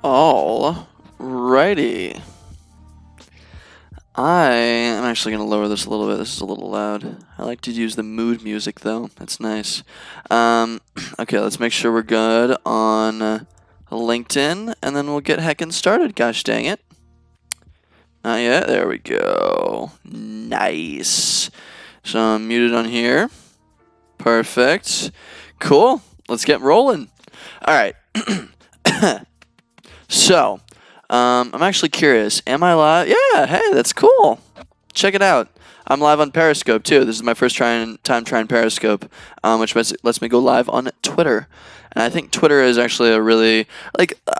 Alrighty. I am actually going to lower this a little bit. This is a little loud. I like to use the mood music, though. That's nice. Okay, let's make sure we're good on LinkedIn, and then we'll get heckin' started. Gosh dang it. Not yet. There we go. Nice. So I'm muted on here. Perfect. Cool. Let's get rolling. All right. So, I'm actually curious. Am I live? Yeah, hey, that's cool. Check it out. I'm live on Periscope, too. This is my first time trying Periscope, which lets me go live on Twitter. And I think Twitter is actually a really,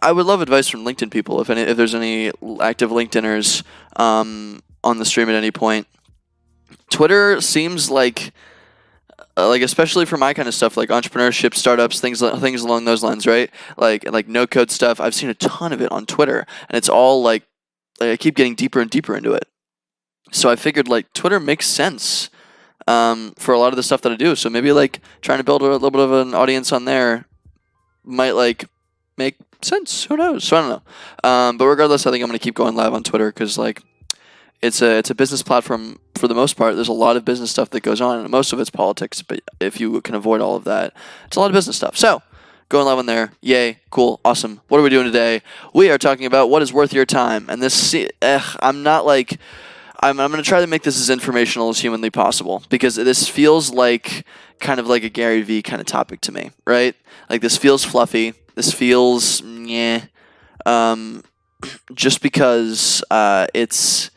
I would love advice from LinkedIn people, if there's any active LinkedIners on the stream at any point. Twitter seems like especially for my kind of stuff, like entrepreneurship, startups, things along those lines, right? Like no code stuff. I've seen a ton of it on Twitter, and it's all like I keep getting deeper and deeper into it. So I figured Twitter makes sense for a lot of the stuff that I do. So maybe trying to build a little bit of an audience on there might make sense. Who knows? So I don't know. But regardless, I think I'm gonna keep going live on Twitter because it's a business platform for the most part. There's a lot of business stuff that goes on, and most of it's politics, but if you can avoid all of that, it's a lot of business stuff. So, going live on there, yay, cool, awesome. What are we doing today? We are talking about what is worth your time, and this, I'm going to try to make this as informational as humanly possible, because this feels kind of like a Gary Vee kind of topic to me, right? This feels fluffy, this feels, just because it's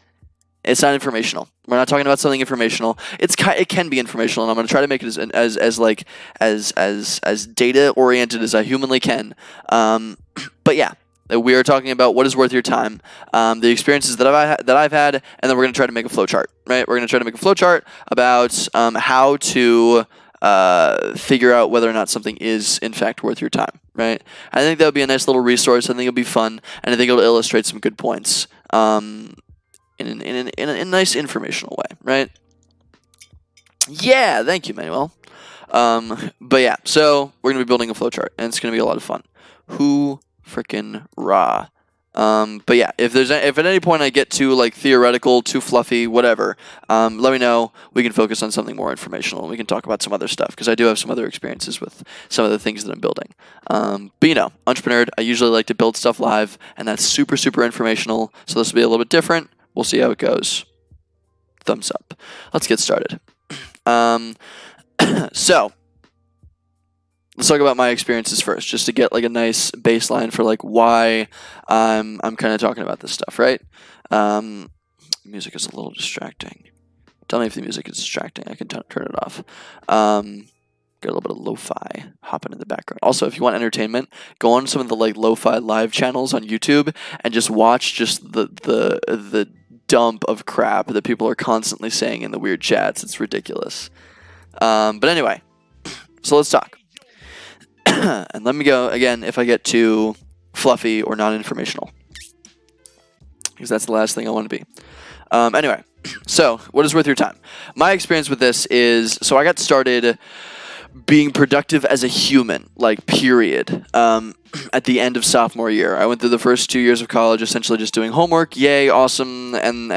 not informational. We're not talking about something informational. It can be informational, and I'm going to try to make it as data oriented as I humanly can. But yeah, we are talking about what is worth your time, the experiences that I've had, and then we're going to try to make a flowchart. Right? We're going to try to make a flowchart about how to figure out whether or not something is in fact worth your time. Right? I think that would be a nice little resource. I think it'll be fun, and I think it'll illustrate some good points. In a nice informational way, right? Yeah, thank you, Manuel. But yeah, so we're gonna be building a flowchart, and it's gonna be a lot of fun. Who frickin' rah? But yeah, if at any point I get too theoretical, too fluffy, whatever, let me know. We can focus on something more informational, and we can talk about some other stuff, because I do have some other experiences with some of the things that I'm building. But entrepreneur, I usually like to build stuff live, and that's super, super informational. So this will be a little bit different. We'll see how it goes. Thumbs up. Let's get started. So let's talk about my experiences first, just to get a nice baseline for why I'm kind of talking about this stuff, right? Music is a little distracting. Tell me if the music is distracting. I can turn it off. Get a little bit of lo-fi hopping in the background. Also, if you want entertainment, go on some of the lo-fi live channels on YouTube and just watch the dump of crap that people are constantly saying in the weird chats. It's ridiculous. But anyway, so let's talk. And let me go again if I get too fluffy or non-informational, because that's the last thing I want to be. Anyway, so what is worth your time? My experience with this is, so I got started being productive as a human, period, at the end of sophomore year. I went through the first 2 years of college essentially just doing homework, yay, awesome, and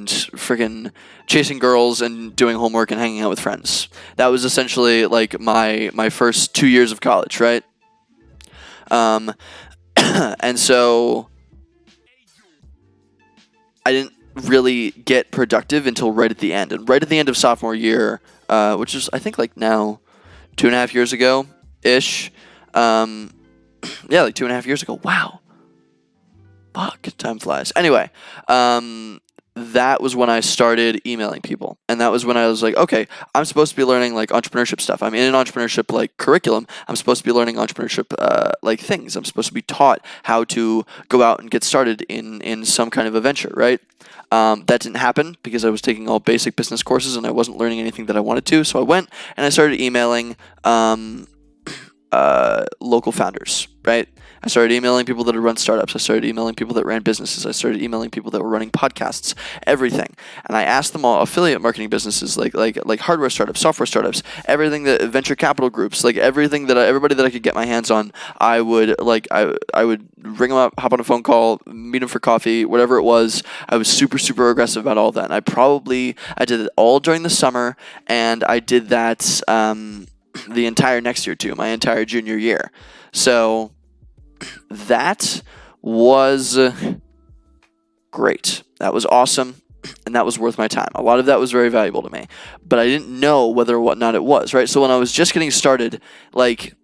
freaking chasing girls and doing homework and hanging out with friends. That was essentially my first 2 years of college, right? And so I didn't really get productive until right at the end. And right at the end of sophomore year, which is I think now 2.5 years ago-ish. Yeah, 2.5 years ago. Wow. Fuck, time flies. Anyway, that was when I started emailing people. And that was when I was okay, I'm supposed to be learning entrepreneurship stuff. I'm in an entrepreneurship curriculum. I'm supposed to be learning entrepreneurship things. I'm supposed to be taught how to go out and get started in some kind of a venture, right? That didn't happen because I was taking all basic business courses and I wasn't learning anything that I wanted to. So I went and I started emailing local founders, right? I started emailing people that had run startups. I started emailing people that ran businesses. I started emailing people that were running podcasts, everything. And I asked them all, affiliate marketing businesses, like hardware startups, software startups, everything that venture capital groups, like everything that everybody that I could get my hands on. I would I would ring them up, hop on a phone call, meet them for coffee, whatever it was. I was super aggressive about all that. And I did it all during the summer, and I did that the entire next year too, my entire junior year. So that was great. That was awesome, and that was worth my time. A lot of that was very valuable to me, but I didn't know whether or whatnot it was, right? So when I was just getting started, like,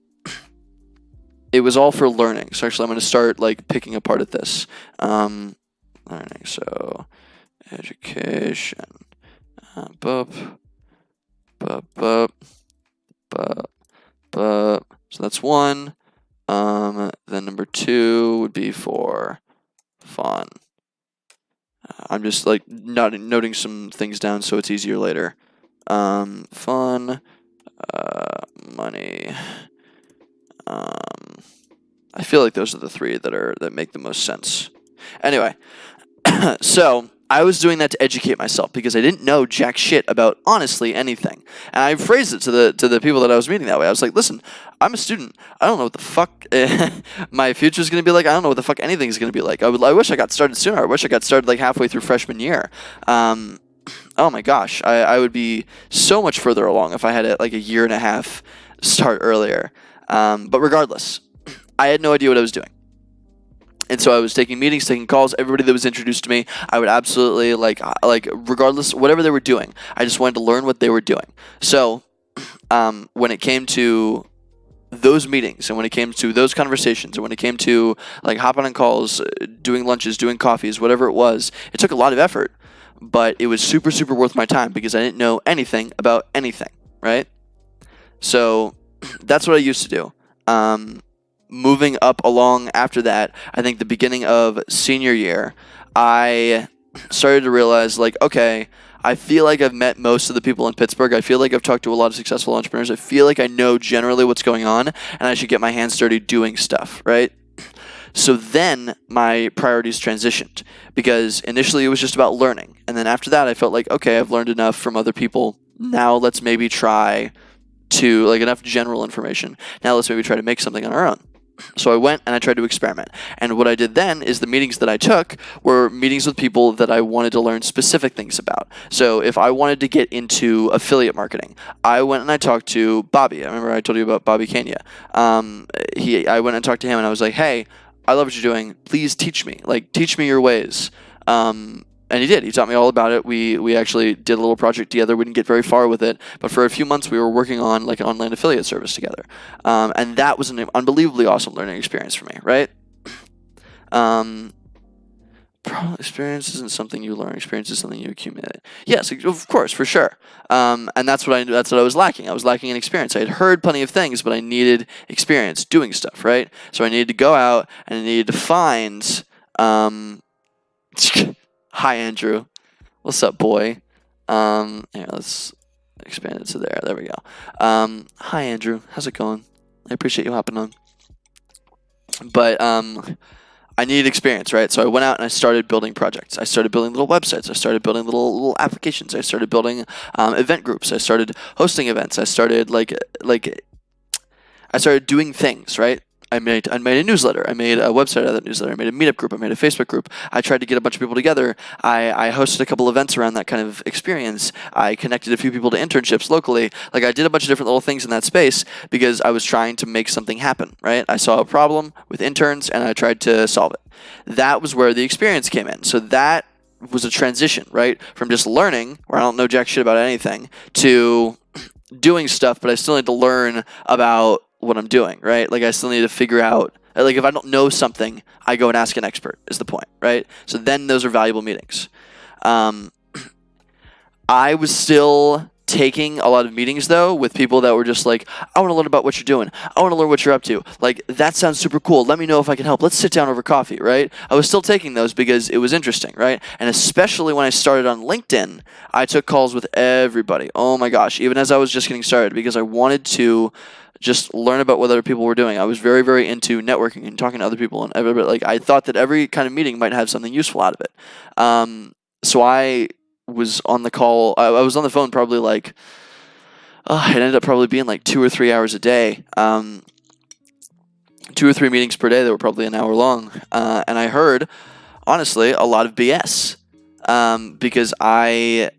it was all for learning. So actually, I'm going to start, like, picking apart at this. Learning, so education, so that's one. Then number 2 would be for fun. I'm just like noting some things down so it's easier later. Fun, money. I feel like those are the 3 that make the most sense. Anyway, so I was doing that to educate myself because I didn't know jack shit about honestly anything. And I phrased it to the people that I was meeting that way. I was like, listen, I'm a student. I don't know what the fuck my future is going to be like. I don't know what the fuck anything is going to be like. I wish I got started sooner. I wish I got started like halfway through freshman year. Oh my gosh, I would be so much further along if I had it like a year and a half start earlier. But regardless, I had no idea what I was doing. And so I was taking meetings, taking calls. Everybody that was introduced to me, I would absolutely, like regardless, whatever they were doing, I just wanted to learn what they were doing. So when it came to those meetings, and when it came to those conversations, and when it came to like hopping on calls, doing lunches, doing coffees, whatever it was, it took a lot of effort, but it was super worth my time because I didn't know anything about anything, right? So that's what I used to do. Moving up along after that, I think the beginning of senior year, I started to realize, like, okay, I feel like I've met most of the people in Pittsburgh. I feel like I've talked to a lot of successful entrepreneurs. I feel like I know generally what's going on, and I should get my hands dirty doing stuff, right? So then my priorities transitioned because initially it was just about learning. And then after that, I felt like, okay, I've learned enough from other people. Now let's maybe try to, like, enough general information. Now let's maybe try to make something on our own. So I went and I tried to experiment. And what I did then is the meetings that I took were meetings with people that I wanted to learn specific things about. So if I wanted to get into affiliate marketing, I went and I talked to Bobby. I remember I told you about Bobby Kenya. I went and talked to him and I was like, hey, I love what you're doing. Please teach me. Like, teach me your ways. And he did. He taught me all about it. We actually did a little project together. We didn't get very far with it, but for a few months we were working on like an online affiliate service together. And that was an unbelievably awesome learning experience for me, right? Experience isn't something you learn. Experience is something you accumulate. Yes, of course, for sure. And that's what I was lacking. I was lacking in experience. I had heard plenty of things, but I needed experience doing stuff, right? So I needed to go out and I needed to find. Hi, Andrew. What's up, boy? Here, let's expand it to there. There we go. Hi, Andrew. How's it going? I appreciate you hopping on. But I needed experience, right? So I went out and I started building projects. I started building little websites. I started building little applications. I started building event groups. I started hosting events. I started I started doing things, right? I made a newsletter. I made a website out of that newsletter. I made a meetup group. I made a Facebook group. I tried to get a bunch of people together. I hosted a couple events around that kind of experience. I connected a few people to internships locally. Like, I did a bunch of different little things in that space because I was trying to make something happen, right? I saw a problem with interns and I tried to solve it. That was where the experience came in. So that was a transition, right? From just learning, where I don't know jack shit about anything, to doing stuff, but I still need to learn about what I'm doing, right? Like, I still need to figure out, like, if I don't know something, I go and ask an expert, is the point, right? So then those are valuable meetings. I was still taking a lot of meetings, though, with people that were just like, I want to learn about what you're doing. I want to learn what you're up to. Like, that sounds super cool. Let me know if I can help. Let's sit down over coffee, right? I was still taking those because it was interesting, right? And especially when I started on LinkedIn, I took calls with everybody. Oh my gosh, even as I was just getting started, because I wanted to just learn about what other people were doing. I was very, very into networking and talking to other people, and like I thought that every kind of meeting might have something useful out of it. So I was on the call. I was on the phone probably like it ended up probably being like 2 or 3 hours a day. 2 or 3 meetings per day that were probably an hour long, and I heard, honestly, a lot of BS because I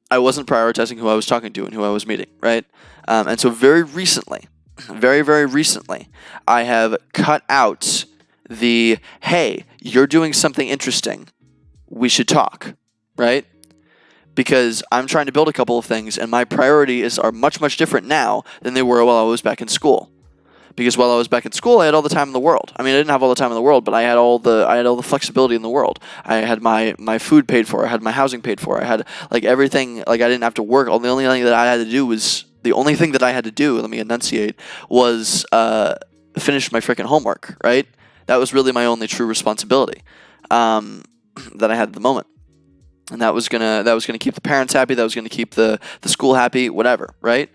wasn't prioritizing who I was talking to and who I was meeting, right? And so very recently, very, very recently, I have cut out the, hey, you're doing something interesting, we should talk, right? Because I'm trying to build a couple of things, and my priorities are much, much different now than they were while I was back in school. Because while I was back in school, I had all the time in the world. I mean, I didn't have all the time in the world, but I had all the flexibility in the world. I had my food paid for. I had my housing paid for. I had like everything. Like I didn't have to work. The only thing that I had to do was let me enunciate, was finish my freaking homework. Right. That was really my only true responsibility that I had at the moment, and that was gonna keep the parents happy. That was gonna keep the school happy. Whatever. Right.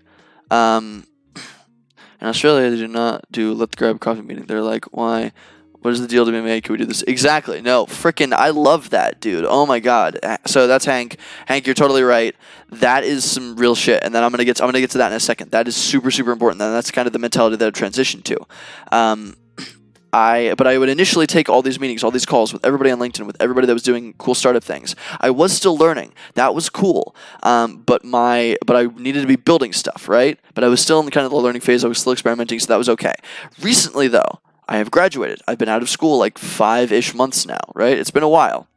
In Australia, they do not do let the grab a coffee meeting. They're like, why? What is the deal to be made? Can we do this? Exactly. No, freaking, I love that, dude. Oh my god. So that's Hank. Hank, you're totally right. That is some real shit. And then I'm gonna get to that in a second. That is super, super important. And that's kind of the mentality that I've transitioned to. But I would initially take all these meetings, all these calls with everybody on LinkedIn, with everybody that was doing cool startup things. I was still learning. That was cool. But I needed to be building stuff, right? But I was still in kind of the learning phase. I was still experimenting, so that was okay. Recently, though, I have graduated. I've been out of school like 5-ish months now, right? It's been a while.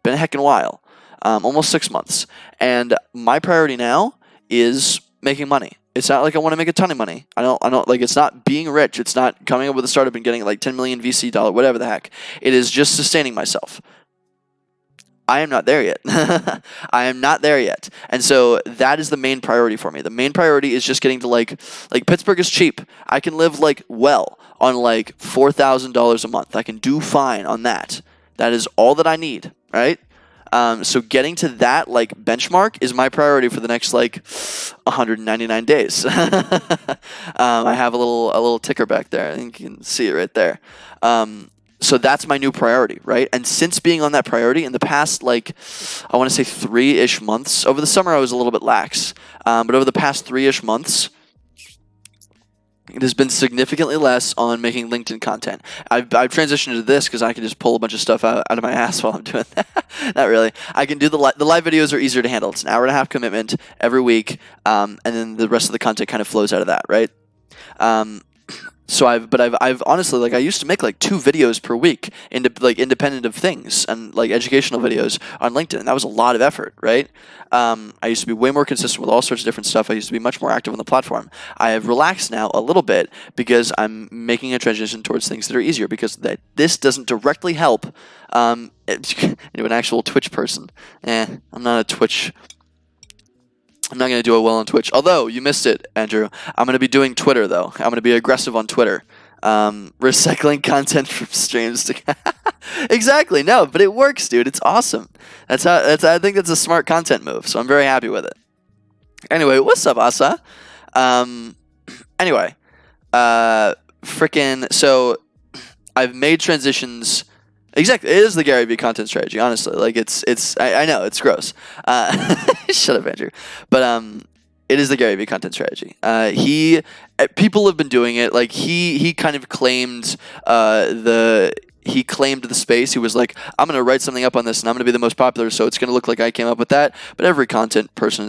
Been a heckin' while. Almost 6 months. And my priority now is making money. It's not like I want to make a ton of money. I don't like, it's not being rich. It's not coming up with a startup and getting like 10 million VC dollar, whatever the heck. It is just sustaining myself. I am not there yet. I am not there yet. And so that is the main priority for me. The main priority is just getting to like Pittsburgh is cheap. I can live like well on like $4,000 a month. I can do fine on that. That is all that I need, right? So getting to that like benchmark is my priority for the next like 199 days. I have a little ticker back there. I think you can see it right there. So that's my new priority, right? And since being on that priority in the past, like, I want to say 3-ish months, over the summer I was a little bit lax, but over the past 3-ish months, it has been significantly less on making LinkedIn content. I've transitioned to this because I can just pull a bunch of stuff out of my ass while I'm doing that. Not really. I can do the live videos are easier to handle. It's an hour-and-a-half commitment every week, and then the rest of the content kind of flows out of that, right? So I've honestly, like, I used to make like 2 videos per week independent of things and like educational videos on LinkedIn, and that was a lot of effort, right? I used to be way more consistent with all sorts of different stuff. I used to be much more active on the platform. I have relaxed now a little bit because I'm making a transition towards things that are easier, because this doesn't directly help an actual Twitch person. I'm not a Twitch. I'm not going to do it well on Twitch. Although, you missed it, Andrew. I'm going to be doing Twitter, though. I'm going to be aggressive on Twitter. Recycling content from streams to... Exactly. No, but it works, dude. It's awesome. I think that's a smart content move, so I'm very happy with it. Anyway, what's up, Asa? Anyway. So, I've made transitions... Exactly, it is the Gary Vee content strategy. Honestly, like I know it's gross. Shut up, Andrew. But it is the Gary Vee content strategy. People have been doing it. Like he kind of claimed the space. He was like, I'm going to write something up on this and I'm going to be the most popular, so it's going to look like I came up with that. But every content person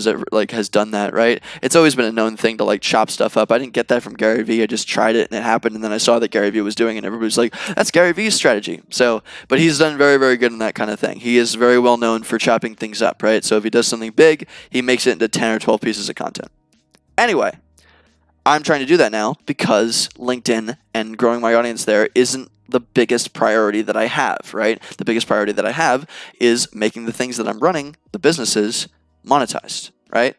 has done that, right? It's always been a known thing to like chop stuff up. I didn't get that from Gary Vee. I just tried it and it happened, and then I saw that Gary Vee was doing it and everybody was like, that's Gary Vee's strategy. So, but he's done very, very good in that kind of thing. He is very well known for chopping things up, right? So if he does something big, he makes it into 10 or 12 pieces of content. Anyway, I'm trying to do that now because LinkedIn and growing my audience there isn't the biggest priority that I have, right? The biggest priority that I have is making the things that I'm running, the businesses, monetized, right?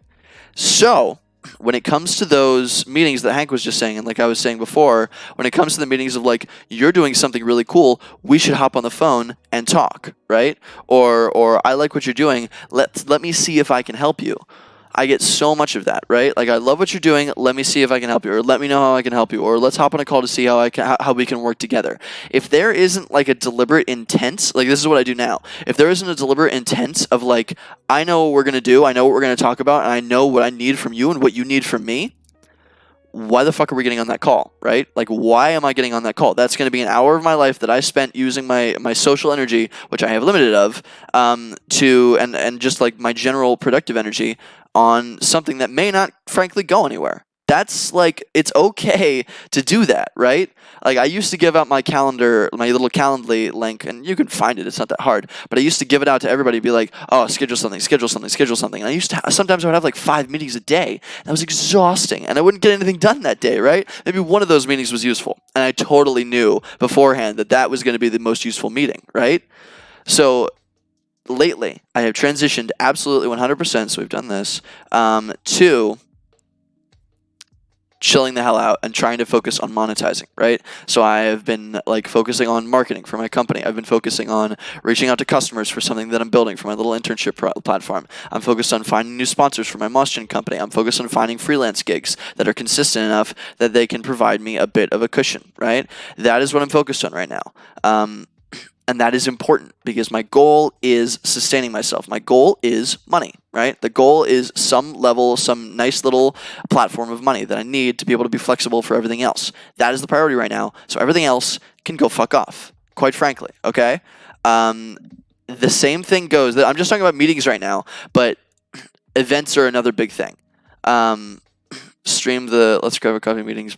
So when it comes to those meetings that Hank was just saying, and like I was saying before, when it comes to the meetings of like, you're doing something really cool, we should hop on the phone and talk, right? Or I like what you're doing, let me see if I can help you. I get so much of that, right? Like, I love what you're doing. Let me see if I can help you, or let me know how I can help you, or let's hop on a call to see how we can work together. If there isn't like a deliberate intent, like this is what I do now. If there isn't a deliberate intent of like, I know what we're gonna do, I know what we're gonna talk about, and I know what I need from you and what you need from me, why the fuck are we getting on that call, right? Like, why am I getting on that call? That's going to be an hour of my life that I spent using my social energy, which I have limited of, and just like my general productive energy on something that may not, frankly, go anywhere. That's like, it's okay to do that, right? Like, I used to give out my calendar, my little Calendly link, and you can find it, it's not that hard, but I used to give it out to everybody, be like, oh, schedule something. And I used to, sometimes I would have like 5 meetings a day. That was exhausting, and I wouldn't get anything done that day, right? Maybe one of those meetings was useful, and I totally knew beforehand that that was going to be the most useful meeting, right? So lately, I have transitioned absolutely 100%, so we've done this, to chilling the hell out and trying to focus on monetizing, right? So I have been like focusing on marketing for my company. I've been focusing on reaching out to customers for something that I'm building for my little internship platform. I'm focused on finding new sponsors for my Motion company. I'm focused on finding freelance gigs that are consistent enough that they can provide me a bit of a cushion, right? That is what I'm focused on right now. And that is important because my goal is sustaining myself. My goal is money, right? The goal is some level, some nice little platform of money that I need to be able to be flexible for everything else. That is the priority right now. So everything else can go fuck off, quite frankly, okay? The same thing goes, I'm just talking about meetings right now, but events are another big thing. Stream the Let's Grab a Coffee meetings.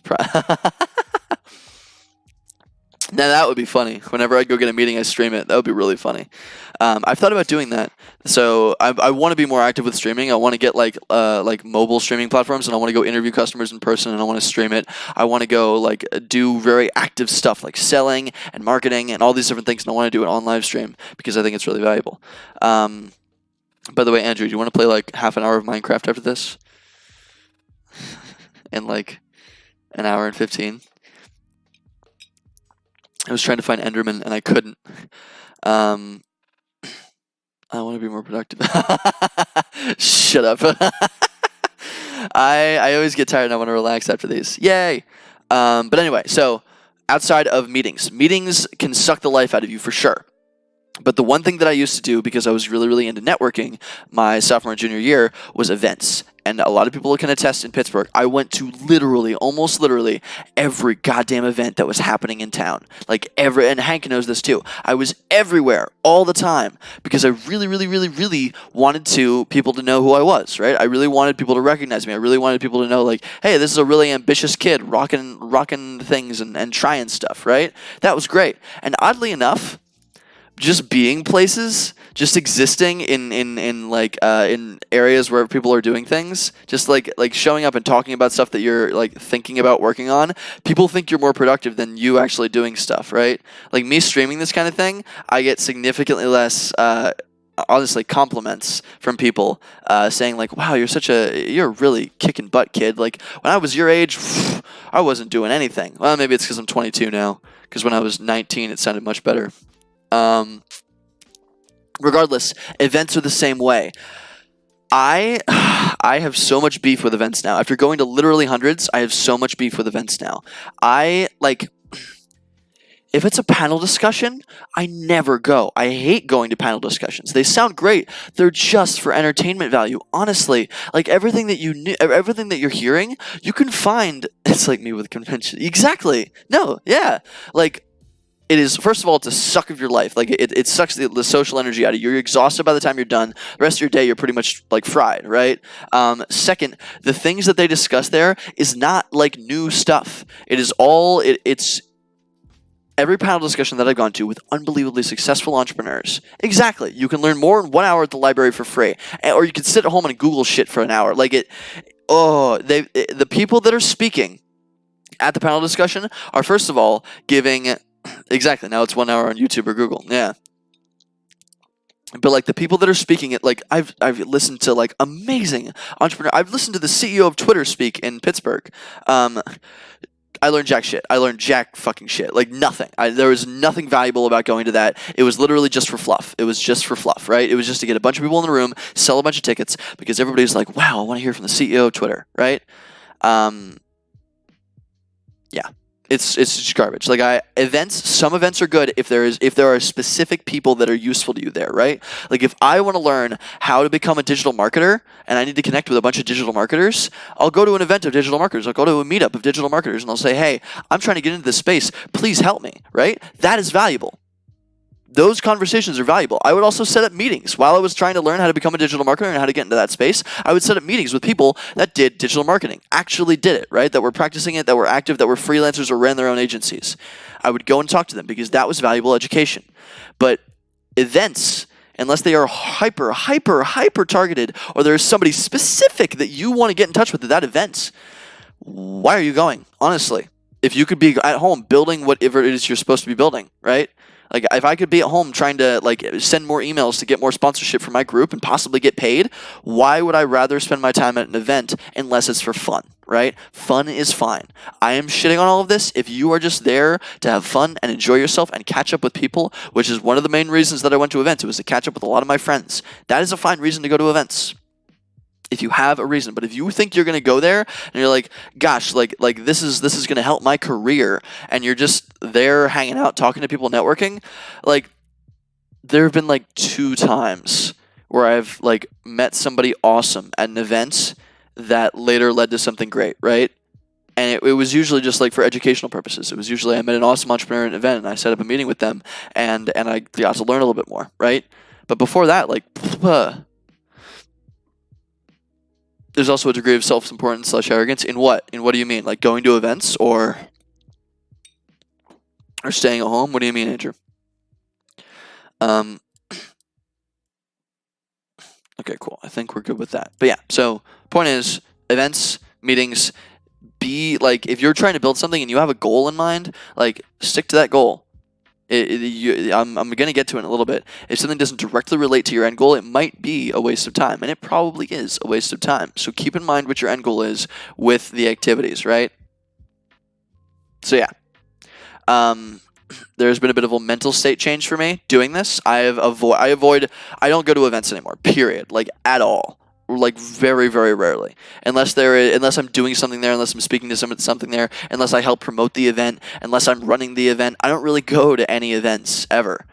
Now that would be funny. Whenever I go get a meeting, I stream it. That would be really funny. I've thought about doing that. So I want to be more active with streaming. I want to get like mobile streaming platforms, and I want to go interview customers in person, and I want to stream it. I want to go like do very active stuff like selling and marketing and all these different things, and I want to do it on live stream because I think it's really valuable. By the way, Andrew, do you want to play like half an hour of Minecraft after this? In like an hour and 15? I was trying to find Enderman and I couldn't. I want to be more productive. Shut up. I always get tired and I want to relax after these. Yay! But anyway, so outside of meetings can suck the life out of you for sure. But the one thing that I used to do, because I was really, really into networking my sophomore and junior year, was events. And a lot of people can attest in Pittsburgh. I went to almost literally, every goddamn event that was happening in town. And Hank knows this too. I was everywhere, all the time, because I really, really, really, really wanted people to know who I was, right? I really wanted people to recognize me. I really wanted people to know, like, hey, this is a really ambitious kid, rocking things and trying stuff, right? That was great. And oddly enough, just being places, just existing in areas where people are doing things, just like showing up and talking about stuff that you're like thinking about working on, people think you're more productive than you actually doing stuff, right? Like me streaming this kind of thing, I get significantly less honestly compliments from people saying like, wow, you're really kicking butt, kid. Like when I was your age, I wasn't doing anything. Well, maybe it's because I'm 22 now, because when I was 19 it sounded much better. Regardless, events are the same way. I have so much beef with events now. After going to literally hundreds, I have so much beef with events now. If it's a panel discussion, I never go. I hate going to panel discussions. They sound great. They're just for entertainment value. Honestly, like everything that you're hearing, you can find. It's like me with convention. Exactly. No. Yeah. Like. It is, first of all, it's a suck of your life. Like, it sucks the social energy out of you. You're exhausted by the time you're done. The rest of your day, you're pretty much, like, fried, right? Second, the things that they discuss there is not, like, new stuff. It is all, it's every panel discussion that I've gone to with unbelievably successful entrepreneurs. Exactly. You can learn more in 1 hour at the library for free. Or you can sit at home and Google shit for an hour. Like, the people that are speaking at the panel discussion are, first of all, giving... Exactly. Now it's 1 hour on YouTube or Google. Yeah. But like the people that are speaking it, like I've listened to like amazing entrepreneur. I've listened to the CEO of Twitter speak in Pittsburgh. I learned jack shit. I learned jack fucking shit. Like nothing. There was nothing valuable about going to that. It was literally just for fluff. It was just for fluff, right? It was just to get a bunch of people in the room, sell a bunch of tickets, because everybody's like, wow, I want to hear from the CEO of Twitter, right? Yeah. It's just garbage. Like some events are good if there are specific people that are useful to you there, right? Like if I want to learn how to become a digital marketer and I need to connect with a bunch of digital marketers, I'll go to an event of digital marketers. I'll go to a meetup of digital marketers and I'll say, hey, I'm trying to get into this space. Please help me, right? That is valuable. Those conversations are valuable. I would also set up meetings while I was trying to learn how to become a digital marketer and how to get into that space. I would set up meetings with people that did digital marketing, actually did it, right? That were practicing it, that were active, that were freelancers or ran their own agencies. I would go and talk to them because that was valuable education. But events, unless they are hyper targeted or there's somebody specific that you want to get in touch with at that event, why are you going? Honestly, if you could be at home building whatever it is you're supposed to be building, right? Like, if I could be at home trying to, like, send more emails to get more sponsorship for my group and possibly get paid, why would I rather spend my time at an event unless it's for fun, right? Fun is fine. I am shitting on all of this. If you are just there to have fun and enjoy yourself and catch up with people, which is one of the main reasons that I went to events, it was to catch up with a lot of my friends. That is a fine reason to go to events. If you have a reason. But if you think you're going to go there and you're like, gosh, like this is going to help my career, and you're just there hanging out, talking to people, networking, like there have been like 2 times where I've like met somebody awesome at an event that later led to something great, right? And it was usually just like for educational purposes. It was usually I met an awesome entrepreneur at an event and I set up a meeting with them and I got to learn a little bit more, right? But before that, like, there's also a degree of self-importance / arrogance. In what? In what do you mean? Like going to events or staying at home? What do you mean, Andrew? Okay, cool. I think we're good with that. But yeah, so point is, events, meetings, be like, if you're trying to build something and you have a goal in mind, like stick to that goal. I'm going to get to it in a little bit. If something doesn't directly relate to your end goal, it might be a waste of time, and it probably is a waste of time. So keep in mind what your end goal is with the activities, right? So yeah, there's been a bit of a mental state change for me doing this. I don't go to events anymore, period, like at all. Like very, very rarely, unless I'm doing something there, unless I'm speaking to something there, unless I help promote the event, unless I'm running the event. I don't really go to any events ever,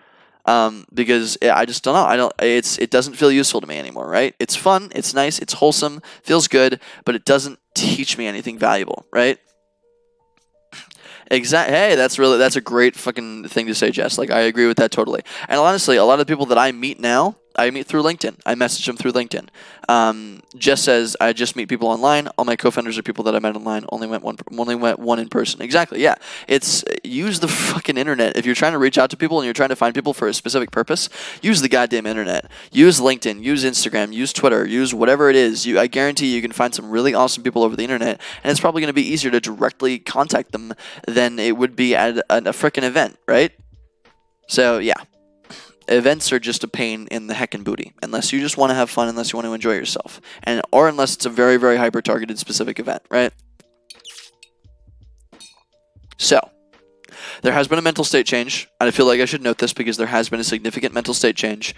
because I just don't know. It doesn't feel useful to me anymore, right? It's fun, it's nice, it's wholesome, feels good, but it doesn't teach me anything valuable, right? Exactly. Hey, that's a great fucking thing to say, Jess. Like, I agree with that totally. And honestly, a lot of the people that I meet now, I meet through LinkedIn. I message them through LinkedIn. Jess says, I just meet people online. All my co-founders are people that I met online. Only went one in person. Exactly, yeah. It's use the fucking internet. If you're trying to reach out to people and you're trying to find people for a specific purpose, use the goddamn internet. Use LinkedIn, use Instagram, use Twitter, use whatever it is. I guarantee you can find some really awesome people over the internet, and it's probably going to be easier to directly contact them than it would be at a frickin' event, right? So, yeah. Events are just a pain in the heckin' booty, unless you just want to have fun, unless you want to enjoy yourself, or unless it's a very, very hyper-targeted specific event, right? So, there has been a mental state change, and I feel like I should note this because there has been a significant mental state change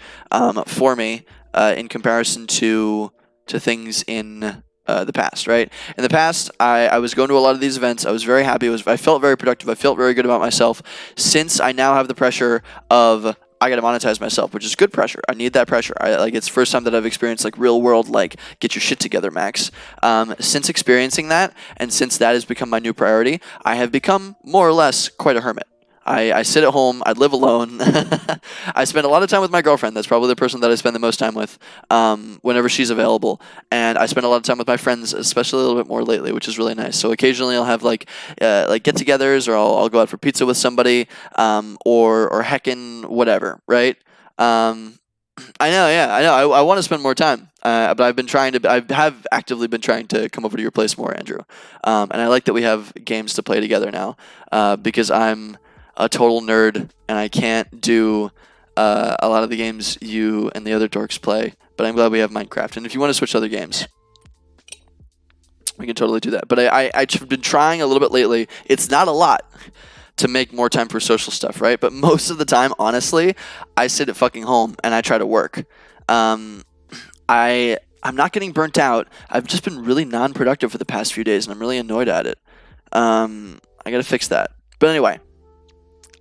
for me in comparison to things in the past, right? In the past, I was going to a lot of these events. I was very happy. I felt very productive. I felt very good about myself. Since I now have the pressure of I got to monetize myself, which is good pressure. I need that pressure. It's the first time that I've experienced like real world, like get your shit together, Max. Since experiencing that, and since that has become my new priority, I have become more or less quite a hermit. I sit at home. I live alone. I spend a lot of time with my girlfriend. That's probably the person that I spend the most time with whenever she's available. And I spend a lot of time with my friends, especially a little bit more lately, which is really nice. So occasionally I'll have like get-togethers, or I'll go out for pizza with somebody, or heckin' whatever, right? I know. I want to spend more time, but I have actively been trying to come over to your place more, Andrew. And I like that we have games to play together now, because I'm a total nerd and I can't do a lot of the games you and the other dorks play. But I'm glad we have Minecraft. And if you want to switch to other games, We can totally do that. But I've been trying a little bit lately. It's not a lot to make more time for social stuff, right? But most of the time, honestly, I sit at fucking home and I try to work. I'm not getting burnt out. I've just been really non-productive for the past few days, and I'm really annoyed at it. I gotta fix that. But anyway,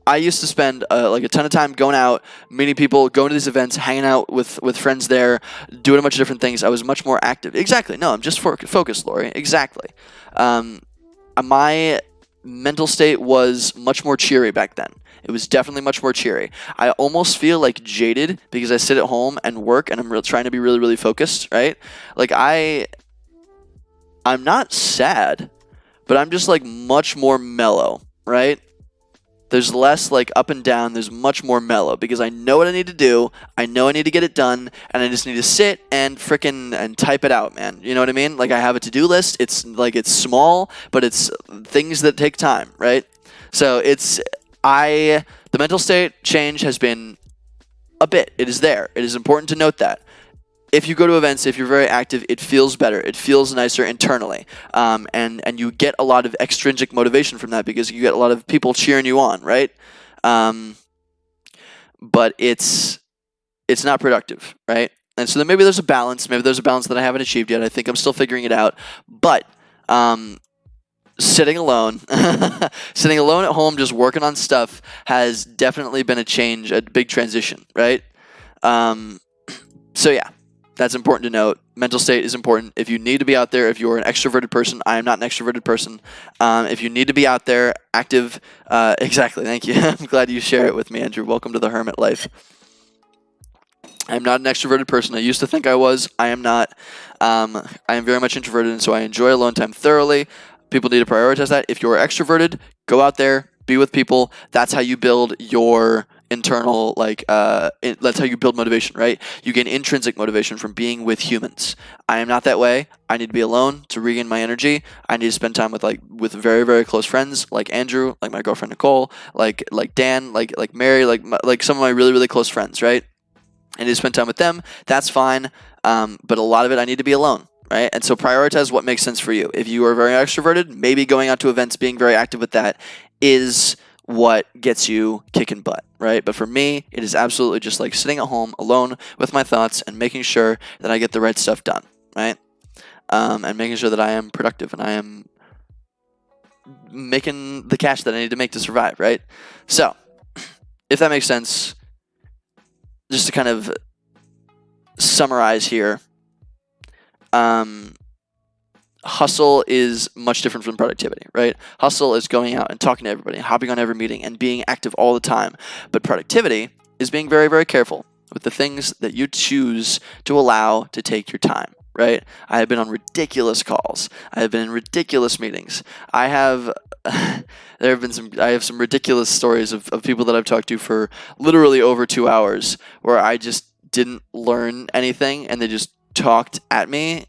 I used to spend like a ton of time going out, meeting people, going to these events, hanging out with friends there, doing a bunch of different things. I was much more active. Exactly. No, I'm just focused, Lori. Exactly. My mental state was much more cheery back then. It was definitely much more cheery. I almost feel like jaded because I sit at home and work, and I'm trying to be really, really focused, right? Like I'm not sad, but I'm just like much more mellow, right? There's less like up and down. There's much more mellow because I know what I need to do. I know I need to get it done, and I just need to sit and frickin' type it out, man. You know what I mean? Like I have a to-do list. It's like it's small, but it's things that take time, right? So the mental state change has been a bit. It is there. It is important to note that. If you go to events, if you're very active, it feels better. It feels nicer internally. And you get a lot of extrinsic motivation from that because you get a lot of people cheering you on, right? But it's not productive, right? And so then maybe there's a balance. Maybe there's a balance that I haven't achieved yet. I think I'm still figuring it out. But sitting alone at home just working on stuff has definitely been a change, a big transition, right? So yeah. That's important to note. Mental state is important. If you need to be out there, if you're an extroverted person, I am not an extroverted person. If you need to be out there, active, exactly, thank you. I'm glad you share it with me, Andrew. Welcome to the hermit life. I'm not an extroverted person. I used to think I was. I am not. I am very much introverted, and so I enjoy alone time thoroughly. People need to prioritize that. If you're extroverted, go out there, be with people. That's how you build your internal, that's how you build motivation, right? You gain intrinsic motivation from being with humans. I am not that way. I need to be alone to regain my energy. I need to spend time with very, very close friends, like Andrew, like my girlfriend Nicole, like Dan, like Mary, like some of my really, really close friends, right? I need to spend time with them. That's fine. But a lot of it, I need to be alone. Right? And so prioritize what makes sense for you. If you are very extroverted, maybe going out to events, being very active with that is what gets you kicking butt, right? But for me, it is absolutely just like sitting at home alone with my thoughts and making sure that I get the right stuff done, right? And making sure that I am productive and I am making the cash that I need to make to survive, right? So, if that makes sense, just to kind of summarize here, hustle is much different from productivity, right? Hustle is going out and talking to everybody, hopping on every meeting, and being active all the time. But productivity is being very, very careful with the things that you choose to allow to take your time, right? I have been on ridiculous calls. I have been in ridiculous meetings. I have some ridiculous stories of people that I've talked to for literally over 2 hours where I just didn't learn anything and they just talked at me.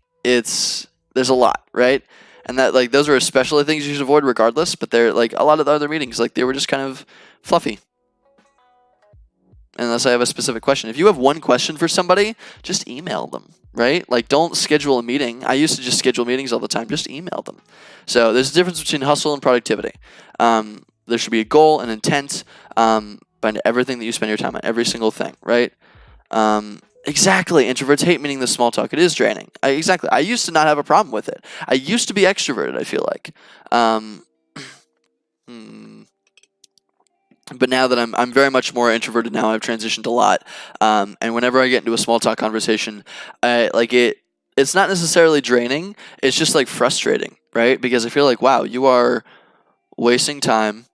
There's a lot, right? And that those are especially things you should avoid regardless, but they're a lot of the other meetings, they were just kind of fluffy. Unless I have a specific question. If you have one question for somebody, just email them, right? Don't schedule a meeting. I used to just schedule meetings all the time. Just email them. So there's a difference between hustle and productivity. There should be a goal, an intent behind everything that you spend your time on, every single thing, right? Exactly. Introverts hate meaning the small talk. It is draining. Exactly. I used to not have a problem with it. I used to be extroverted, I feel like. But now that I'm very much more introverted now, I've transitioned a lot. And whenever I get into a small talk conversation, it's not necessarily draining. It's just frustrating, right? Because I feel like, wow, you are wasting time.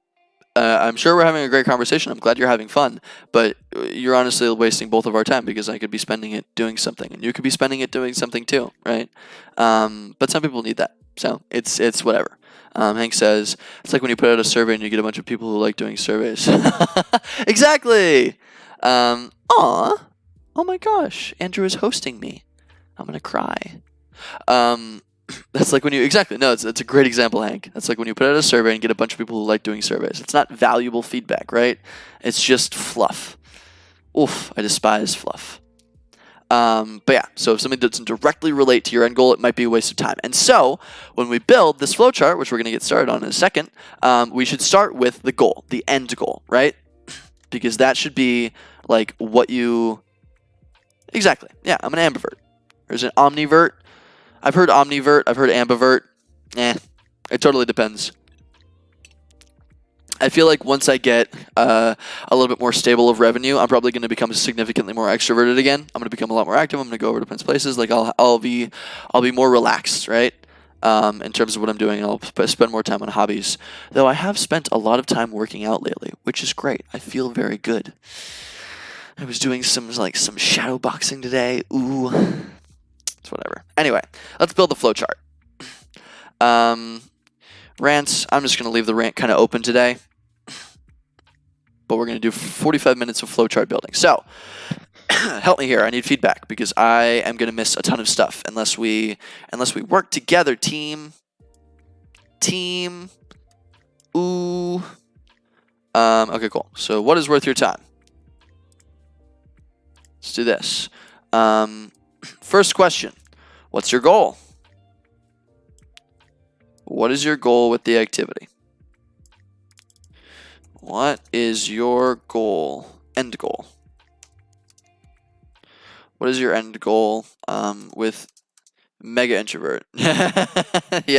I'm sure we're having a great conversation. I'm glad you're having fun, but you're honestly wasting both of our time because I could be spending it doing something, and you could be spending it doing something too, right? But some people need that, so it's whatever. Hank says it's like when you put out a survey and you get a bunch of people who like doing surveys. Exactly. Oh my gosh, Andrew is hosting me. I'm gonna cry. That's like when you it's a great example, Hank. That's like when you put out a survey and get a bunch of people who like doing surveys. It's not valuable feedback, right? It's just fluff. Oof, I despise fluff. But yeah, so if something doesn't directly relate to your end goal, it might be a waste of time. And so when we build this flowchart, which we're going to get started on in a second, we should start with the goal, the end goal, right? Because that should be like what you... Exactly. Yeah, I'm an ambivert. There's an omnivert. I've heard omnivert. I've heard ambivert. It totally depends. I feel like once I get a little bit more stable of revenue, I'm probably going to become significantly more extroverted again. I'm going to become a lot more active. I'm going to go over to places. Like I'll be more relaxed, right? In terms of what I'm doing, and I'll spend more time on hobbies. Though I have spent a lot of time working out lately, which is great. I feel very good. I was doing some shadow boxing today. Ooh, it's whatever. Anyway, let's build the flowchart. Rants. I'm just going to leave the rant kind of open today, but we're going to do 45 minutes of flowchart building. So help me here. I need feedback because I am going to miss a ton of stuff unless we work together, team. Ooh. Okay, cool. So what is worth your time? Let's do this. First question. What's your goal? What is your goal with the activity? What is your goal? End goal. What is your end goal with mega introvert? Yeah,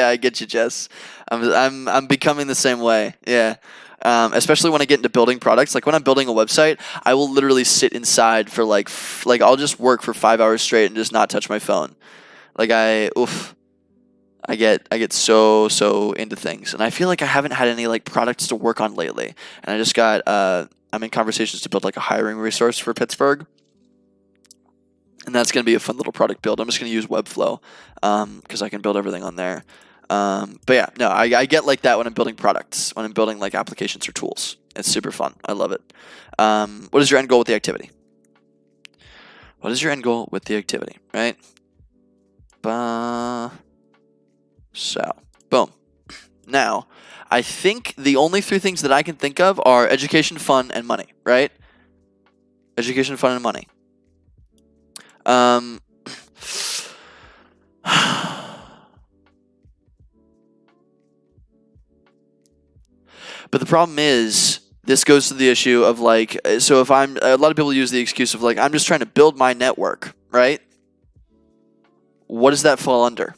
I get you, Jess. I'm becoming the same way. Yeah. Especially when I get into building products. Like when I'm building a website, I will literally sit inside for like I'll just work for 5 hours straight and just not touch my phone. Like I get so into things, and I feel like I haven't had any like products to work on lately. And I just got I'm in conversations to build like a hiring resource for Pittsburgh, and that's gonna be a fun little product build. I'm just gonna use Webflow because I can build everything on there. But yeah, no, I get like that when I'm building products, when I'm building like applications or tools. It's super fun. I love it. What is your end goal with the activity? What is your end goal with the activity? Right. So, boom. Now, I think the only three things that I can think of are education, fun, and money, right? Education, fun, and money. But the problem is, this goes to the issue of like, so if a lot of people use the excuse of like, I'm just trying to build my network, right? What does that fall under?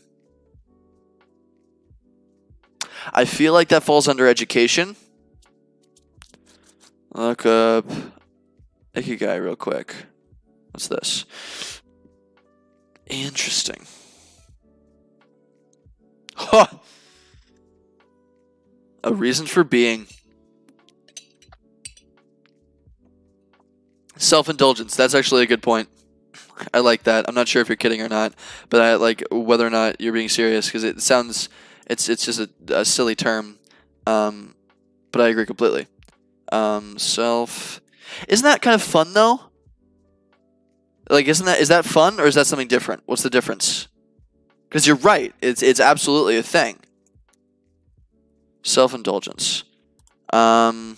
I feel like that falls under education. Look up Ikigai real quick. What's this? Interesting. Huh. A reason for being. Self-indulgence. That's actually a good point. I like that. I'm not sure if you're kidding or not, but I like whether or not you're being serious because it sounds... It's just a silly term, but I agree completely. Isn't that kind of fun though? Like, is that fun or is that something different? What's the difference? Because you're right, it's absolutely a thing. Self-indulgence. I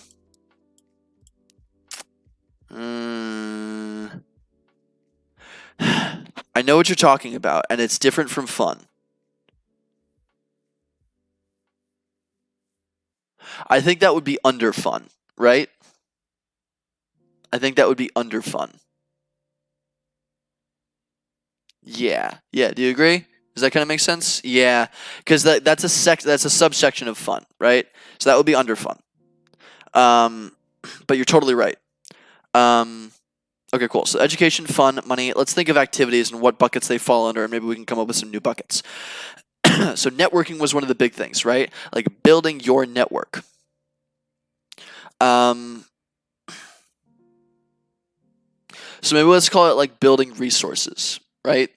know what you're talking about, and it's different from fun. I think that would be under fun, right? I think that would be under fun. Yeah. Yeah, do you agree? Does that kind of make sense? Yeah, because that's a subsection of fun, right? So that would be under fun. But you're totally right. Okay, cool. So education, fun, money. Let's think of activities and what buckets they fall under, and maybe we can come up with some new buckets. So networking was one of the big things, right? Like building your network. So maybe let's call it like building resources, right?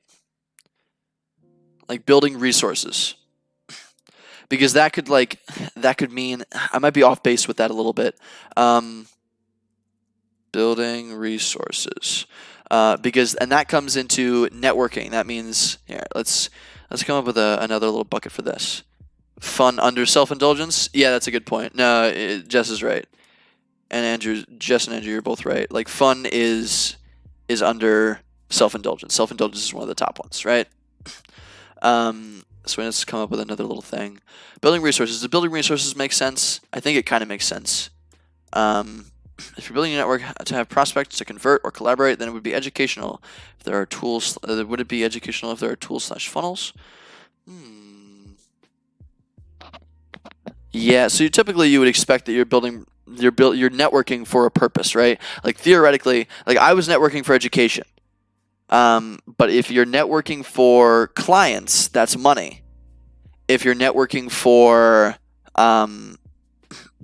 Like building resources. Because that could mean, I might be off base with that a little bit. Building resources. And that comes into networking. That means, here, let's come up with another little bucket for this. Fun under self-indulgence? Yeah, that's a good point. No, Jess is right. And Jess and Andrew, you're both right. Like fun is under self-indulgence. Self-indulgence is one of the top ones, right? So let's come up with another little thing. Building resources. Does building resources make sense? I think it kind of makes sense. If you're building a network to have prospects to convert or collaborate, then it would be educational. If there are tools, would it be educational if there are tools/funnels? Yeah. So typically you would expect that you're building, you're networking for a purpose, right? Like theoretically, like I was networking for education. But if you're networking for clients, that's money. If you're networking for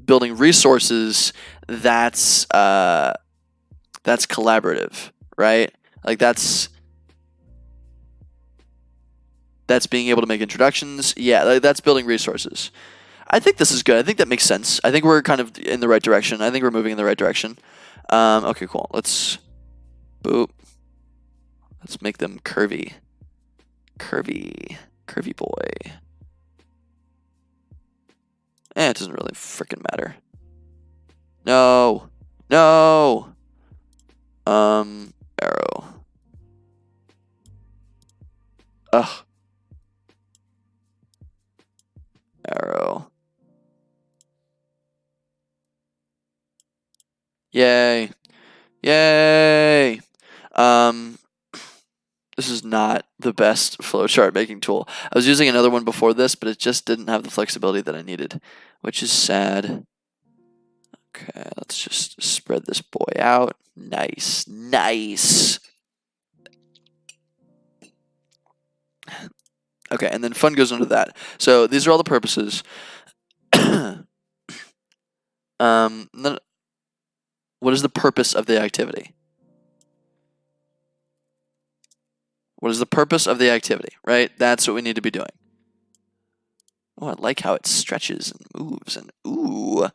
building resources, that's collaborative, right? Like that's being able to make introductions. Yeah, like that's building resources. I think this is good. I think that makes sense. I think we're kind of in the right direction. I think we're moving in the right direction. Okay, cool. Let's boop. Let's make them curvy. Curvy boy. It doesn't really freaking matter. No. Arrow. Ugh. Arrow. Yay. This is not the best flowchart making tool. I was using another one before this, but it just didn't have the flexibility that I needed, which is sad. Okay, let's just spread this boy out. Nice. Okay, and then fun goes under that. So these are all the purposes. Then what is the purpose of the activity? What is the purpose of the activity, right? That's what we need to be doing. Oh, I like how it stretches and moves and ooh.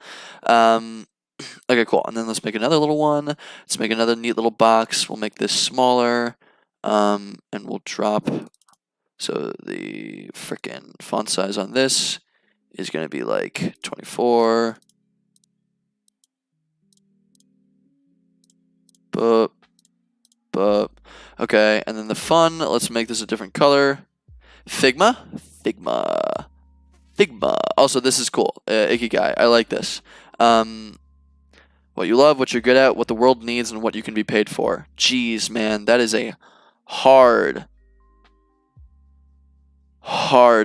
Okay, cool. And then let's make another little one. Let's make another neat little box. We'll make this smaller. And we'll drop. So the frickin' font size on this is going to be like 24. Boop. Okay, and then the fun, let's make this a different color. Figma. Also, this is cool. Ikigai. I like this. What you love, what you're good at, what the world needs, and what you can be paid for. Jeez, man, that is a hard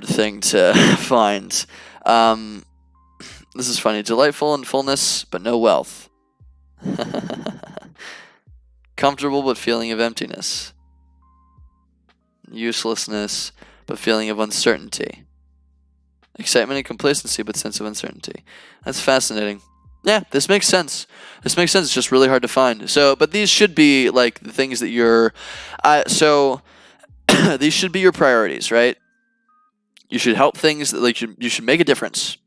thing to find. This is funny. Delightful in fullness, but no wealth. Comfortable, but feeling of emptiness. Uselessness, but feeling of uncertainty. Excitement and complacency, but sense of uncertainty. That's fascinating. Yeah, this makes sense. It's just really hard to find. So, but these should be like the things that you're. So, these should be your priorities, right? You should help things that you should make a difference.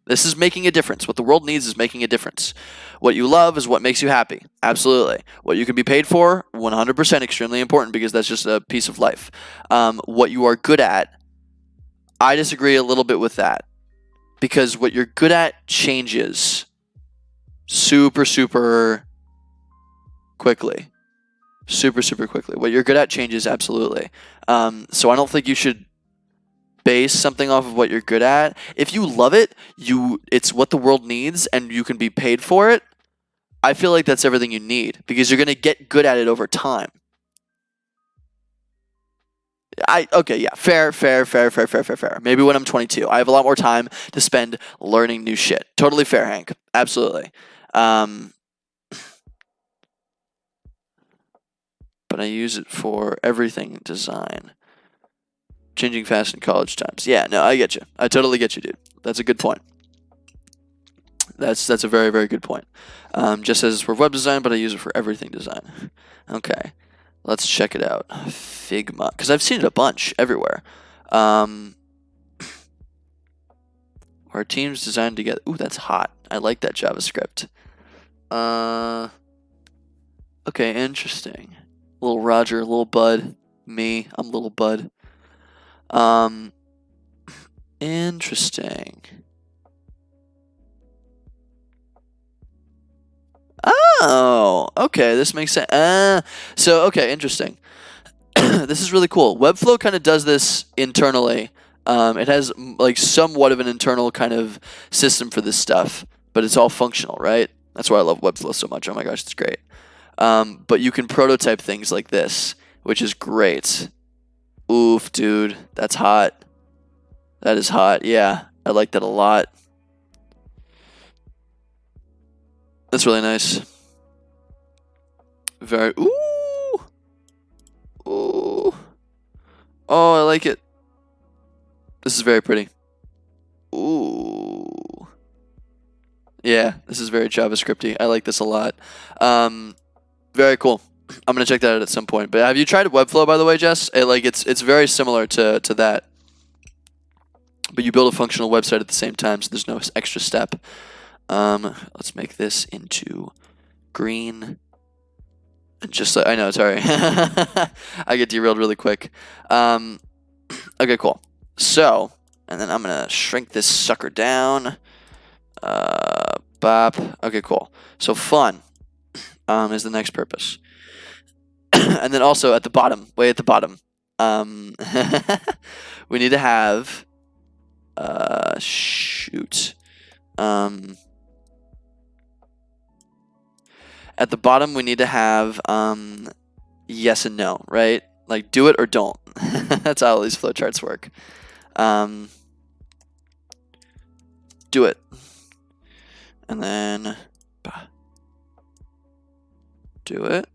This is making a difference. What the world needs is making a difference. What you love is what makes you happy. Absolutely. What you can be paid for, 100% extremely important because that's just a piece of life. What you are good at, I disagree a little bit with that. Because what you're good at changes super quickly. Super quickly. What you're good at changes absolutely. So I don't think you should base something off of what you're good at. If you love it, it's what the world needs and you can be paid for it. I feel like that's everything you need because you're going to get good at it over time. Okay, yeah, fair. Maybe when I'm 22, I have a lot more time to spend learning new shit. Totally fair, Hank. Absolutely. But I use it for everything design. Changing fast in college times. Yeah, no, I get you. I totally get you, dude. That's a good point. That's a very good point. Just says for web design, but I use it for everything design. Okay, let's check it out. Figma, because I've seen it a bunch everywhere. Our teams designed together. Ooh, that's hot. I like that JavaScript. Okay, interesting. Little Roger, little Bud. Me, I'm little Bud. Interesting. Oh, okay, this makes sense. So, okay, interesting. This is really cool. Webflow kind of does this internally. It has like somewhat of an internal kind of system for this stuff, but it's all functional, right? That's why I love Webflow so much. Oh my gosh, it's great. But you can prototype things like this, which is great. Oof, dude, that's hot. That is hot. Yeah, I like that a lot. That's really nice. Very. Ooh. Ooh. Oh, I like it. This is very pretty. Ooh. Yeah, this is very JavaScripty. I like this a lot. Very cool. I'm gonna check that out at some point. But have you tried Webflow, by the way, Jess? It's very similar to that. But you build a functional website at the same time, so there's no extra step. Let's make this into green. Just like, I know, sorry. I get derailed really quick. Okay, cool. So, and then I'm gonna shrink this sucker down. Bop. Okay, cool. So fun is the next purpose. And then also at the bottom, way at the bottom, we need to have shoot. At the bottom, we need to have yes and no, right? Like do it or don't. That's how all these flowcharts work. Do it. And then do it.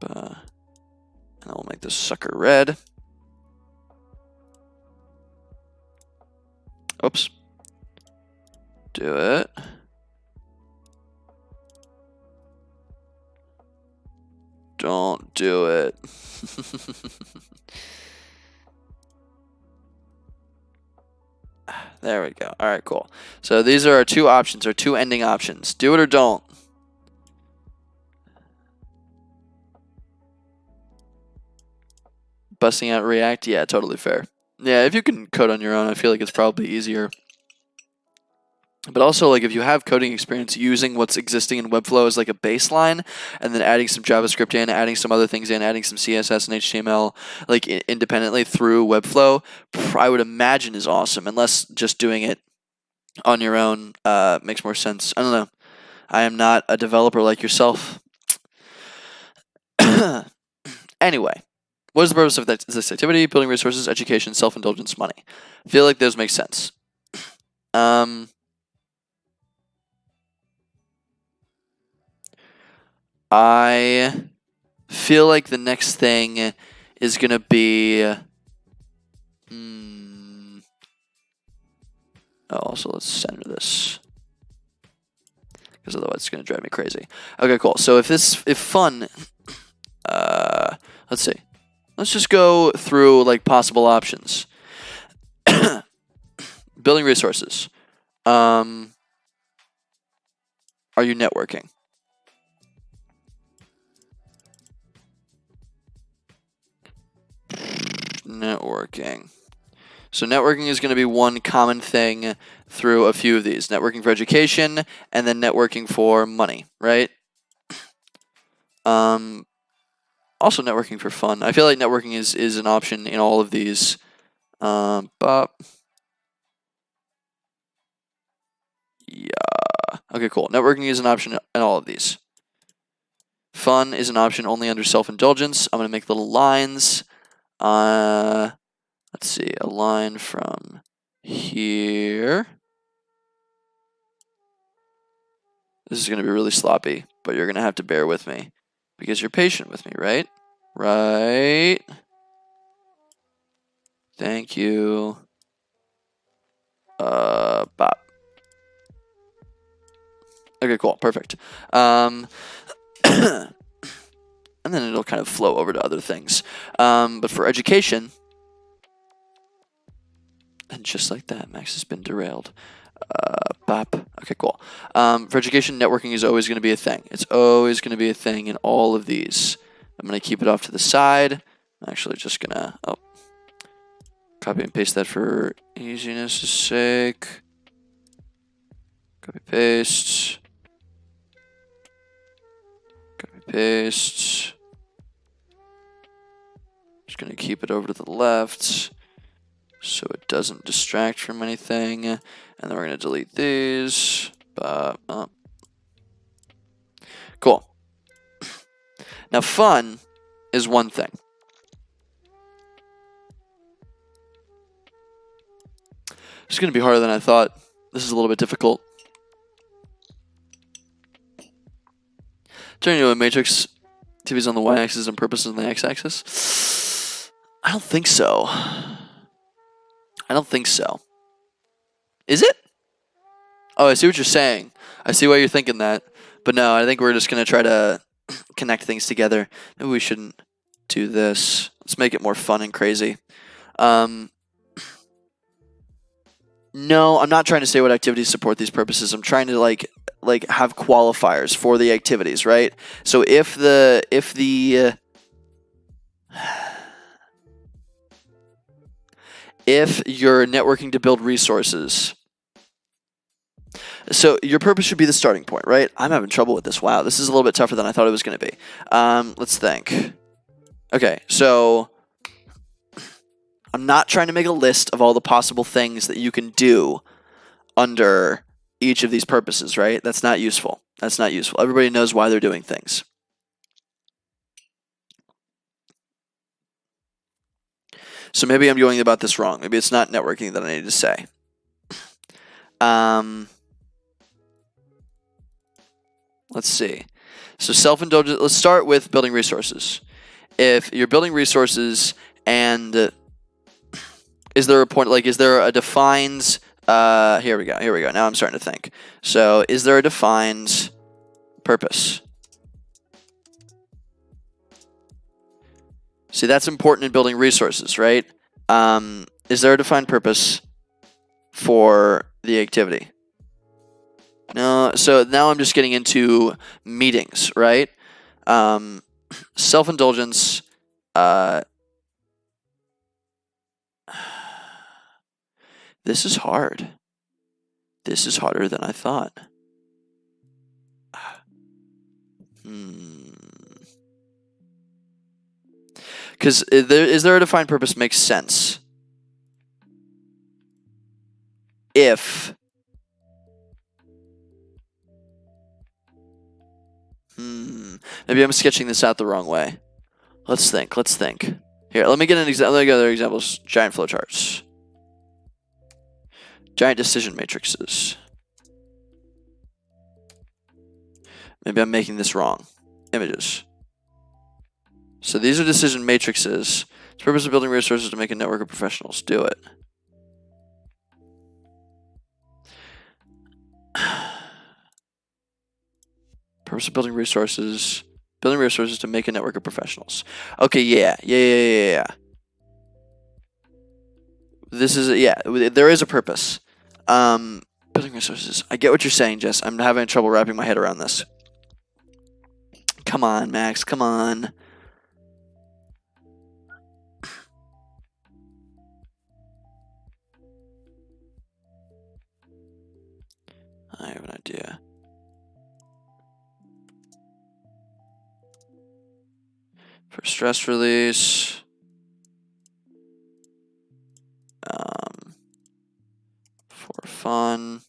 And I'll make this sucker red. Oops. Do it. Don't do it. There we go. All right, cool. So these are our two options, our two ending options. Do it or don't. Busting out React? Yeah, totally fair. Yeah, if you can code on your own, I feel like it's probably easier. But also, like, if you have coding experience, using what's existing in Webflow as like a baseline, and then adding some JavaScript in, adding some other things in, adding some CSS and HTML, like independently through Webflow, I would imagine is awesome. Unless just doing it on your own makes more sense. I don't know. I am not a developer like yourself. Anyway, what is the purpose of this activity? Building resources, education, self-indulgence, money. I feel like those make sense. I feel like the next thing is going to be... Oh, also, let's center this. Because otherwise it's going to drive me crazy. Okay, cool. So if fun... let's see. Let's just go through like possible options. Building resources. Are you networking? Networking. So networking is going to be one common thing through a few of these. Networking for education, and then networking for money, right? Also networking for fun. I feel like networking is an option in all of these. But yeah. Okay, cool. Networking is an option in all of these. Fun is an option only under self-indulgence. I'm going to make little lines. Let's see, a line from here. This is going to be really sloppy, but you're going to have to bear with me because you're patient with me, right? Right. Thank you. Bop. Okay, cool. Perfect. And then it'll kind of flow over to other things. But for education, and just like that, Max has been derailed. Bop. Okay, cool. For education, networking is always going to be a thing. It's always going to be a thing in all of these. I'm going to keep it off to the side. I'm actually just going to copy and paste that for easiness' sake. Copy, paste. paste. Just going to keep it over to the left so it doesn't distract from anything. And then we're going to delete these. Cool. Now, fun is one thing. It's going to be harder than I thought. This is a little bit difficult. Turning into a matrix, TV's on the y-axis and purpose on the x-axis? I don't think so. I don't think so. Is it? Oh, I see what you're saying. I see why you're thinking that. But no, I think we're just going to try to connect things together. Maybe we shouldn't do this. Let's make it more fun and crazy. No, I'm not trying to say what activities support these purposes. I'm trying to like have qualifiers for the activities, right? So if you're networking to build resources, so your purpose should be the starting point, right? I'm having trouble with this. Wow, this is a little bit tougher than I thought it was going to be. Let's think. Okay, so I'm not trying to make a list of all the possible things that you can do under each of these purposes, right? That's not useful. That's not useful. Everybody knows why they're doing things. So maybe I'm going about this wrong. Maybe it's not networking that I need to say. Let's see. So self-indulgent. Let's start with building resources. If you're building resources and is there a point, like, is there a defined, here we go. Now I'm starting to think. So is there a defined purpose? See, that's important in building resources, right? Is there a defined purpose for the activity? No, so now I'm just getting into meetings, right? Self-indulgence, this is hard. This is harder than I thought. Because is there a defined purpose makes sense if maybe I'm sketching this out the wrong way. Let's think. Here, let me get an example. Let me get other examples. Giant flowcharts. Giant decision matrices. Maybe I'm making this wrong. Images. So these are decision matrices. The purpose of building resources to make a network of professionals. Do it. Purpose of building resources. Building resources to make a network of professionals. Okay, yeah. This is, there is a purpose. Building resources. I get what you're saying, Jess. I'm having trouble wrapping my head around this. Come on, Max. Come on. I have an idea. For stress release. For fun.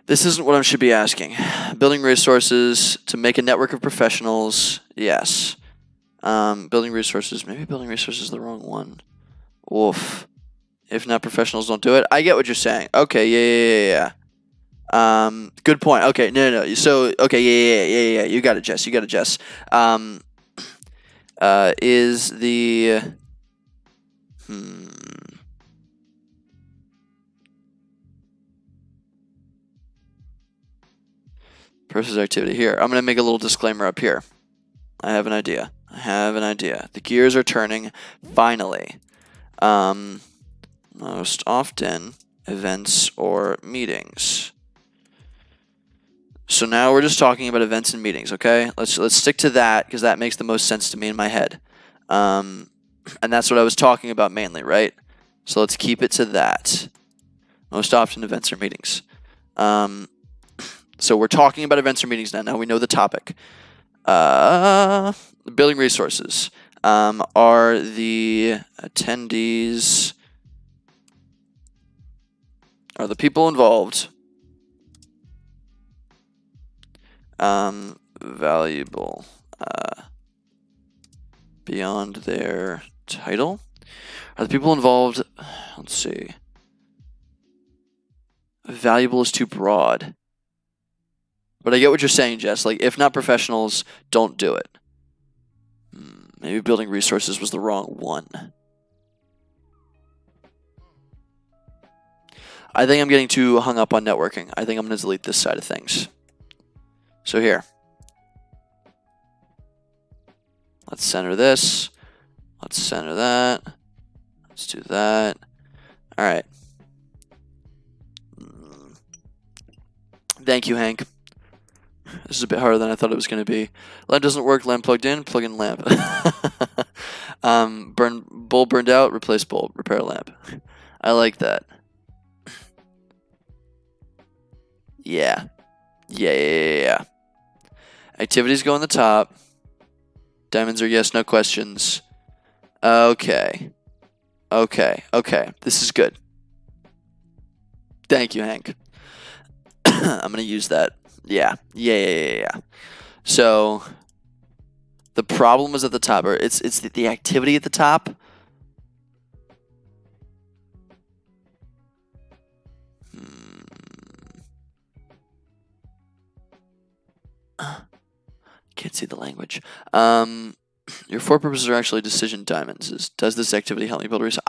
This isn't what I should be asking. Building resources to make a network of professionals. Yes. Building resources. Maybe building resources is the wrong one. Oof. If not, professionals don't do it. I get what you're saying. Okay, yeah. Good point. Okay, no. So, okay, yeah. You got it, Jess. Is the... Purpose activity here. I'm going to make a little disclaimer up here. I have an idea. The gears are turning, finally. Most often, events or meetings. So now we're just talking about events and meetings, okay? Let's stick to that because that makes the most sense to me in my head. And that's what I was talking about mainly, right? So let's keep it to that. Most often events or meetings. So we're talking about events or meetings now. Now we know the topic. Building resources. Are the attendees, are the people involved valuable beyond their title? Are the people involved, let's see, valuable is too broad. But I get what you're saying, Jess. Like, if not professionals, don't do it. Maybe building resources was the wrong one. I think I'm getting too hung up on networking. I think I'm going to delete this side of things. So here. Let's center this. Let's center that. Let's do that. All right. Thank you, Hank. This is a bit harder than I thought it was going to be. Lamp doesn't work. Lamp plugged in. Plug in lamp. Bulb burned out. Replace bulb. Repair lamp. I like that. Yeah. Yeah. Activities go on the top. Diamonds are yes, no questions. Okay. This is good. Thank you, Hank. I'm going to use that. Yeah. So the problem is at the top, or it's the activity at the top. Can't see the language. Your four purposes are actually decision diamonds. Does this activity help me build resources?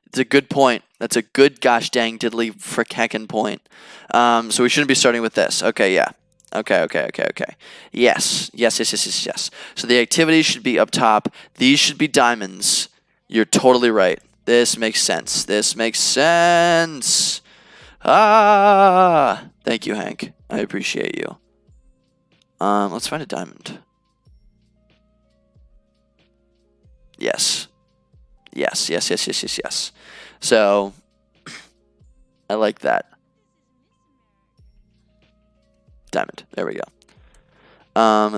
It's a good point. That's a good gosh dang diddly frick heckin' point. So we shouldn't be starting with this. Okay, yeah. Okay. Yes. So the activities should be up top. These should be diamonds. You're totally right. This makes sense. Thank you, Hank. I appreciate you. Let's find a diamond. Yes. So, I like that. Diamond. There we go.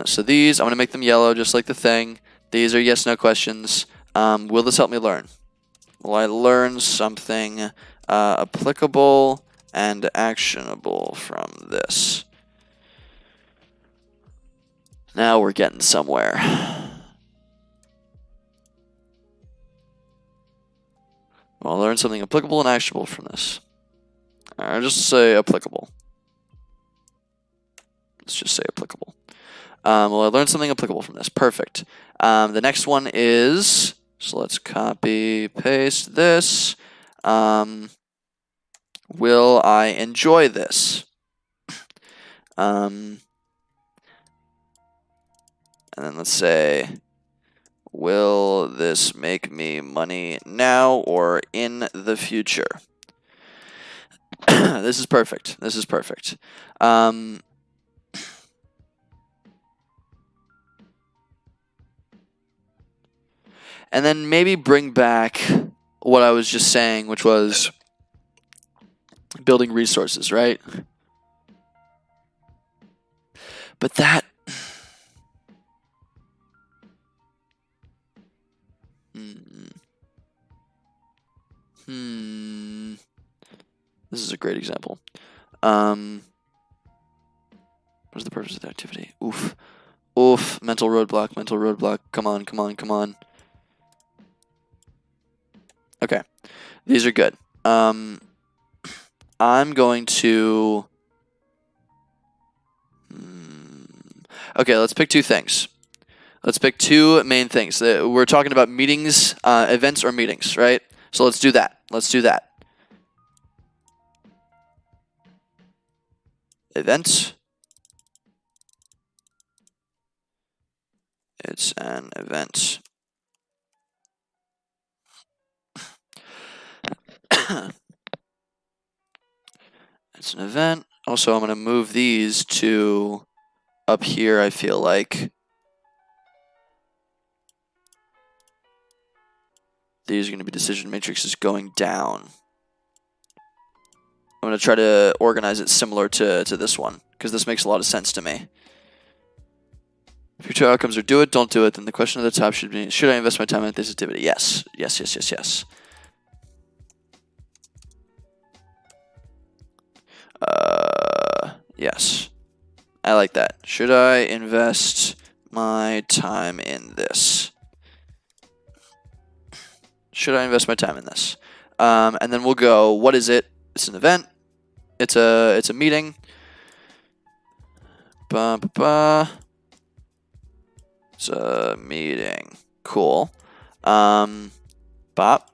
So these, I'm going to make them yellow just like the thing. These are yes, no questions. Will this help me learn? Will I learn something applicable and actionable from this? Now we're getting somewhere. I'll learn something applicable and actionable from this. I'll just say applicable. Let's just say applicable. Well, I learned something applicable from this. Perfect. The next one is, so let's copy, paste this. Will I enjoy this? And then let's say, will this make me money now or in the future? This is perfect. And then maybe bring back what I was just saying, which was building resources, right? But that... This is a great example. What is the purpose of the activity? Oof. Mental roadblock. Come on. Okay. These are good. I'm going to... Okay, let's pick two things. Let's pick two main things. We're talking about meetings, events or meetings, right? So let's do that. Event. It's an event. It's an event. Also, I'm going to move these to up here, I feel like. These are going to be decision matrices going down. I'm going to try to organize it similar to this one, because this makes a lot of sense to me. If your two outcomes are do it, don't do it, then the question at the top should be, should I invest my time in this activity? Yes. Yes, yes, yes, yes. Yes. I like that. Should I invest my time in this? Should I invest my time in this? And then we'll go, what is it? It's an event. It's a meeting. It's a meeting. Cool. Bop. Bop,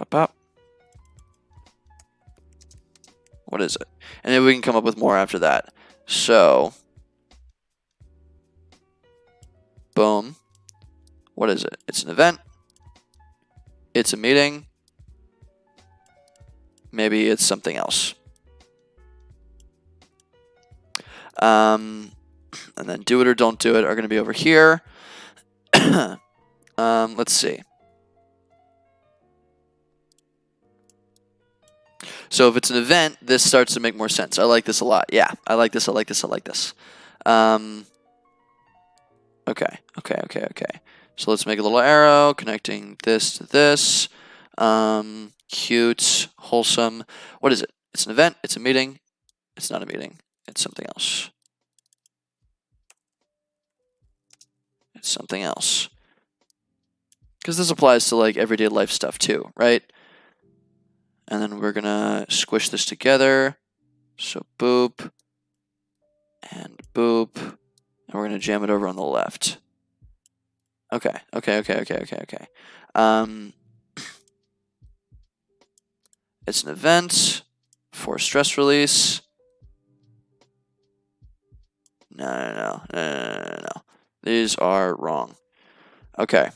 bop. What is it? And then we can come up with more after that. So, boom. What is it? It's an event. It's a meeting. Maybe it's something else. And then do it or don't do it are going to be over here. Let's see. So if it's an event, this starts to make more sense. I like this a lot. Yeah, I like this, I like this, I like this. Okay. So let's make a little arrow connecting this to this. Cute, wholesome. What is it? It's an event, it's a meeting. It's not a meeting, it's something else. It's something else. Because this applies to like everyday life stuff too, right? And then we're gonna squish this together. So boop and boop. And we're gonna jam it over on the left. Okay. It's an event for stress release. No. These are wrong. Okay.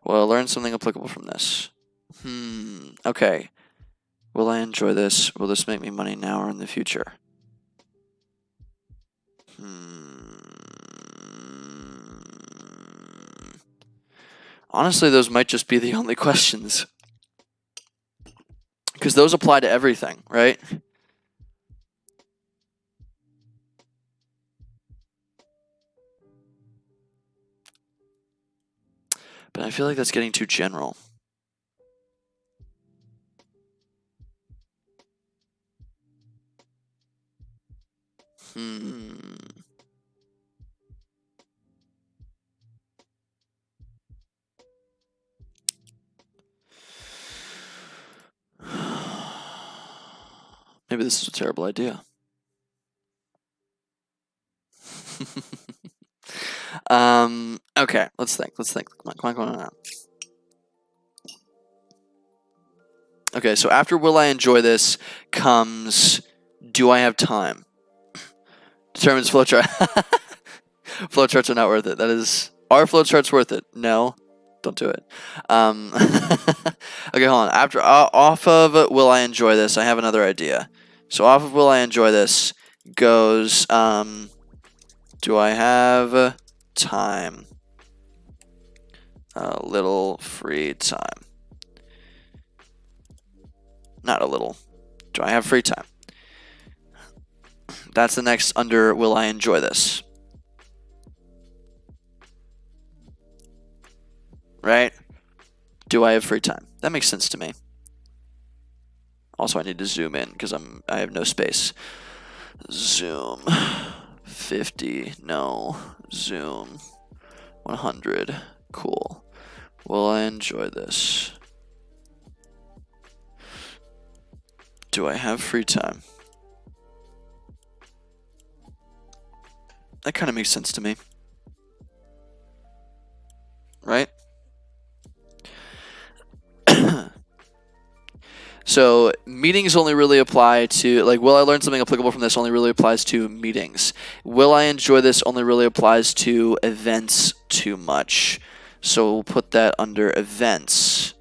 Well, I learned something applicable from this. Okay. Will I enjoy this? Will this make me money now or in the future? Honestly, those might just be the only questions. Because those apply to everything, right? But I feel like that's getting too general. Maybe this is a terrible idea. Okay, let's think. Come on. Okay, so after will I enjoy this comes do I have time? Determines flowchart. Flowcharts are not worth it. Are flowcharts worth it? No. Don't do it. Okay, hold on. Off of will I enjoy this, I have another idea. So off of will I enjoy this goes do I have time? A little free time. Not a little. Do I have free time? That's the next under will I enjoy this. Right? Do I have free time? That makes sense to me. Also, I need to zoom in because I have no space. Zoom. 50. No. Zoom. 100. Cool. Will I enjoy this? Do I have free time? That kind of makes sense to me. Right? So meetings only really apply to, like, will I learn something applicable from this only really applies to meetings. Will I enjoy this only really applies to events too much. So we'll put that under events.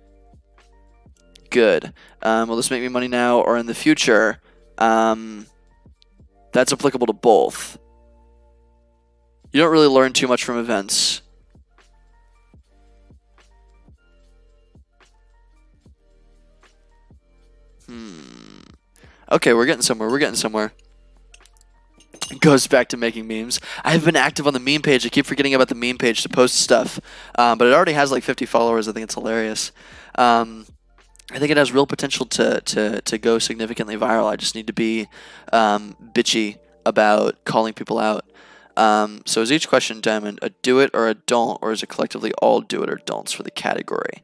Good. Will this make me money now or in the future? That's applicable to both. You don't really learn too much from events. Okay, we're getting somewhere. We're getting somewhere. It goes back to making memes. I've been active on the meme page. I keep forgetting about the meme page to post stuff. But it already has like 50 followers. I think it's hilarious. I think it has real potential to go significantly viral. I just need to be bitchy about calling people out. So is each question, Diamond, a do it or a don't, or is it collectively all do it or don'ts for the category?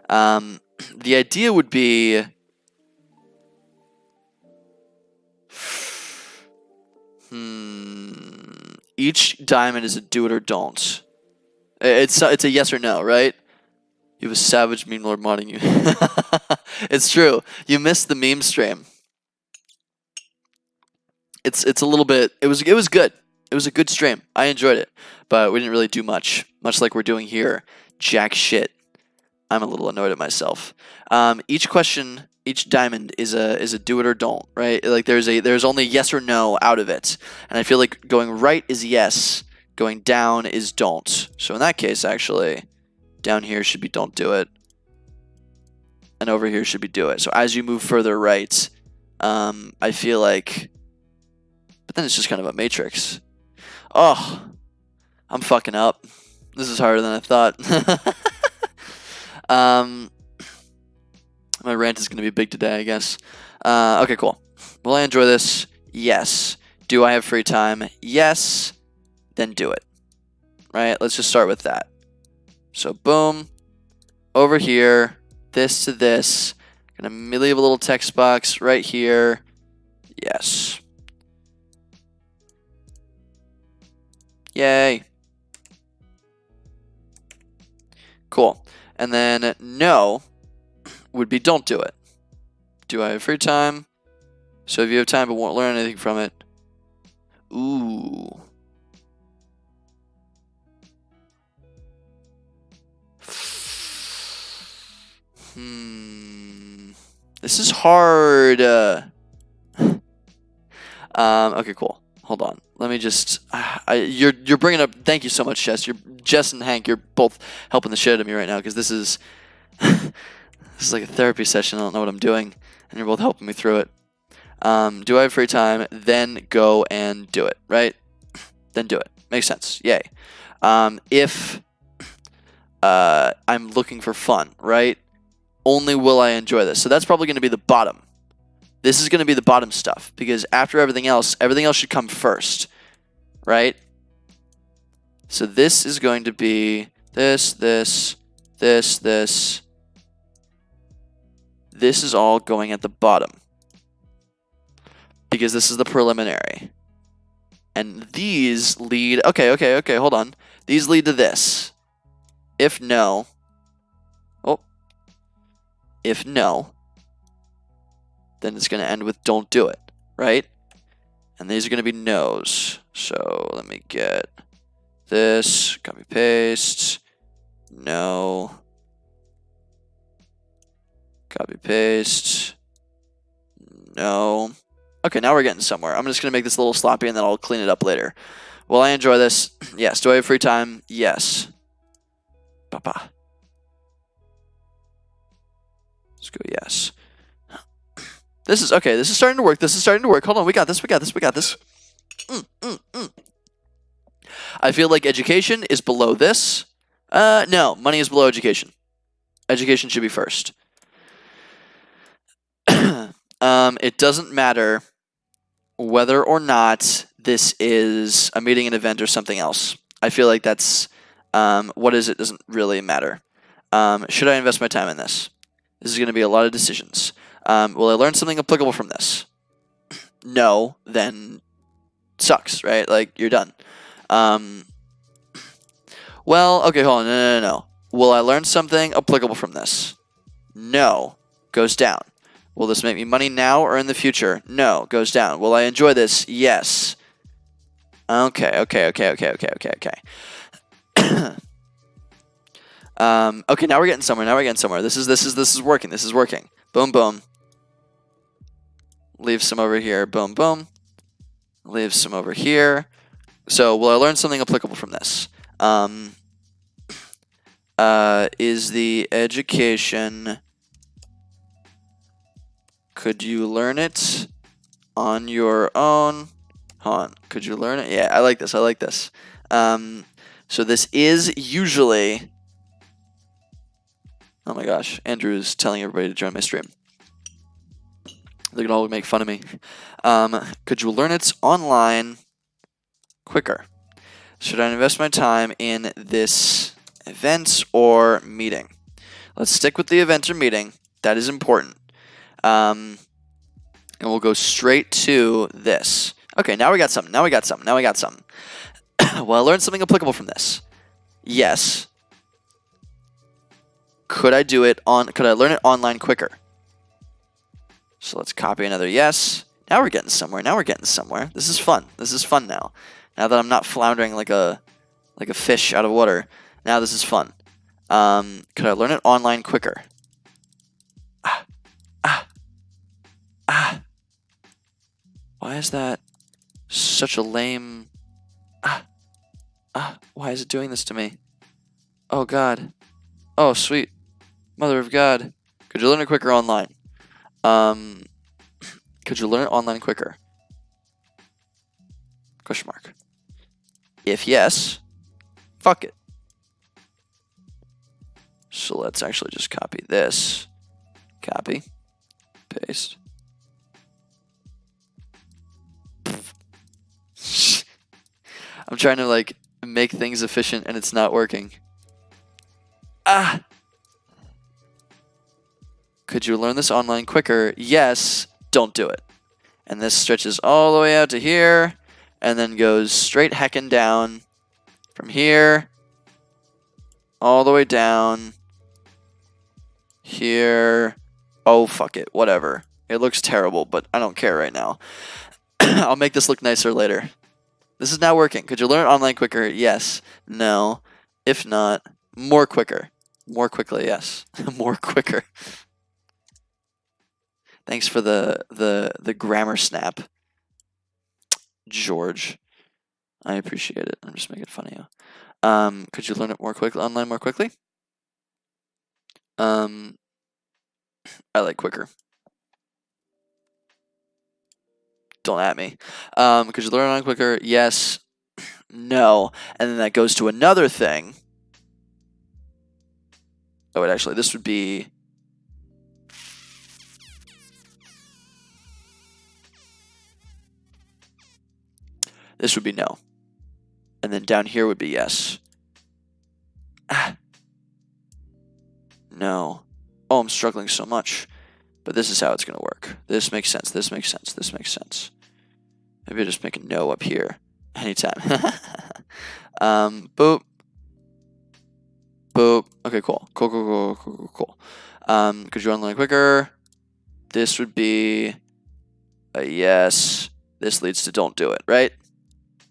The idea would be... Each diamond is a do it or don't. It's a yes or no, right? You have a savage meme lord modding you. It's true. You missed the meme stream. It's a little bit. It was good. It was a good stream. I enjoyed it, but we didn't really do much like we're doing here. Jack shit. I'm a little annoyed at myself. Each question, each diamond is a do it or don't, right? Like there's only yes or no out of it, and I feel like going right is yes, going down is don't. So in that case, actually, down here should be don't do it, and over here should be do it. So as you move further right, I feel like, but then it's just kind of a matrix. Oh, I'm fucking up. This is harder than I thought. My rant is going to be big today, I guess. Okay, cool. Will I enjoy this? Yes. Do I have free time? Yes. Then do it. Right? Let's just start with that. So, boom. Over here. This to this. Gonna leave a little text box right here. Yes. Yay. Cool. And then no would be don't do it. Do I have free time? So if you have time but won't learn anything from it. Ooh. This is hard. Okay, cool. Hold on. Let me just. You're bringing up. Thank you so much, Jess. Jess and Hank. You're both helping the shit out of me right now because this is this is like a therapy session. I don't know what I'm doing, and you're both helping me through it. Do I have free time? Then go and do it. Right? Then do it. Makes sense. Yay. If I'm looking for fun, right? Only will I enjoy this. So that's probably going to be the bottom. This is going to be the bottom stuff because after everything else should come first, right? So this is going to be this. This is all going at the bottom because this is the preliminary. And these lead, okay, hold on. These lead to this. If no, then it's going to end with don't do it, right? And these are going to be no's. So let me get this, copy paste, no, copy paste, no. Okay, now we're getting somewhere. I'm just going to make this a little sloppy and then I'll clean it up later. Will I enjoy this? Yes. Do I have free time? Yes. Papa. Let's go yes. This is okay. This is starting to work. Hold on. We got this. I feel like education is below this. No, money is below education. Education should be first. It doesn't matter whether or not this is a meeting, an event, or something else. I feel like that's what is it doesn't really matter. Should I invest my time in this? This is going to be a lot of decisions. Will I learn something applicable from this? No, then sucks, right? Like, you're done. Well, okay, hold on. No. Will I learn something applicable from this? No, goes down. Will this make me money now or in the future? No, goes down. Will I enjoy this? Yes. Okay. Okay, now we're getting somewhere. This is working. Boom, boom. Leave some over here. Boom, boom. Leave some over here. So will I learn something applicable from this? Is the education, could you learn it on your own? Hold on, could you learn it? Yeah, I like this, I like this. So this is usually, oh my gosh, Andrew's telling everybody to join my stream. They're gonna all make fun of me. Could you learn it online quicker? Should I invest my time in this event or meeting? Let's stick with the event or meeting. That is important. And we'll go straight to this. Okay, now we got something. Now we got something. Now we got something. Well, I learned something applicable from this. Yes. Could I do it on? Could I learn it online quicker? So let's copy another yes. Now we're getting somewhere. Now we're getting somewhere. This is fun. This is fun now. Now that I'm not floundering like a fish out of water. Now this is fun. Could I learn it online quicker? Why is that such a lame... Why is it doing this to me? Oh, God. Oh, sweet. Mother of God. Could you learn it quicker online? Could you learn it online quicker? Question mark. If yes, fuck it. So let's actually just copy this. Copy. Paste. I'm trying to like make things efficient and it's not working. Could you learn this online quicker? Yes, don't do it. And this stretches all the way out to here and then goes straight heckin' down from here all the way down here. Oh, fuck it. Whatever. It looks terrible, but I don't care right now. I'll make this look nicer later. This is now working. Could you learn it online quicker? Yes. No. If not, more quicker. More quickly, yes. More quicker. Thanks for the grammar snap, George. I appreciate it. I'm just making fun of you. Could you learn it more quickly online more quickly? I like quicker. Don't at me. Could you learn online quicker? Yes. No. And then that goes to another thing. Oh, wait, actually, this would be... This would be no. And then down here would be yes. No. Oh, I'm struggling so much. But this is how it's going to work. This makes sense. This makes sense. This makes sense. Maybe I'll just make a no up here. Anytime. Boop. Boop. Okay, cool. Cool. Could you run a little quicker? This would be a yes. This leads to don't do it, right?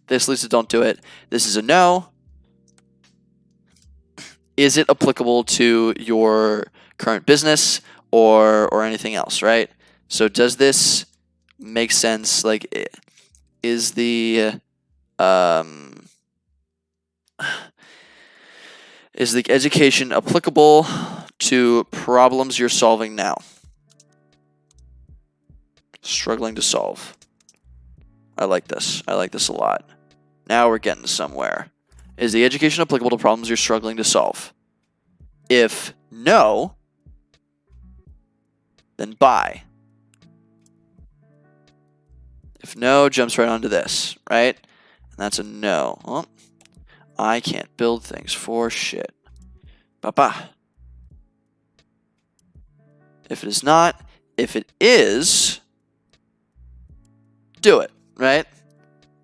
This leads to don't do it. This is a no. Is it applicable to your current business or anything else, right? So does this make sense? Like, is the education applicable to problems you're solving now? Struggling to solve. I like this. I like this a lot. Now we're getting somewhere. Is the education applicable to problems you're struggling to solve? If no, then buy. If no, jumps right onto this, right? And that's a no. Well, I can't build things for shit. Ba-ba. If it is not, if it is, do it, right?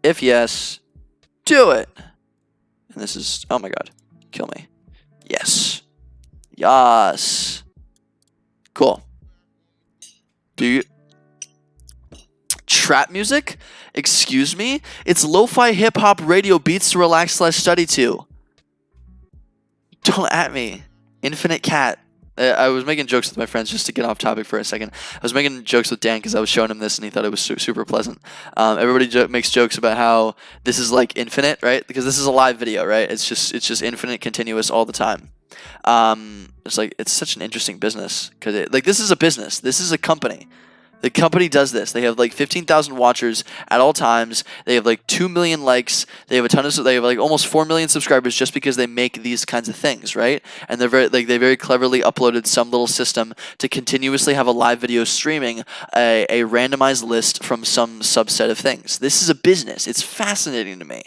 If yes, do it. And this is, oh my god, kill me. Yes. Yes. Cool. Do you... Trap music? Excuse me? It's lo-fi hip-hop radio beats to relax/study to. Don't at me. Infinite cat. I was making jokes with my friends just to get off topic for a second. I was making jokes with Dan because I was showing him this and he thought it was super pleasant. Everybody makes jokes about how this is like infinite, right? Because this is a live video, right? It's just infinite, continuous all the time. It's like it's such an interesting business because like this is a business. This is a company. The company does this. They have like 15,000 watchers at all times. They have like 2 million likes. They have they have like almost 4 million subscribers just because they make these kinds of things, right? And they very cleverly uploaded some little system to continuously have a live video streaming a randomized list from some subset of things. This is a business. It's fascinating to me.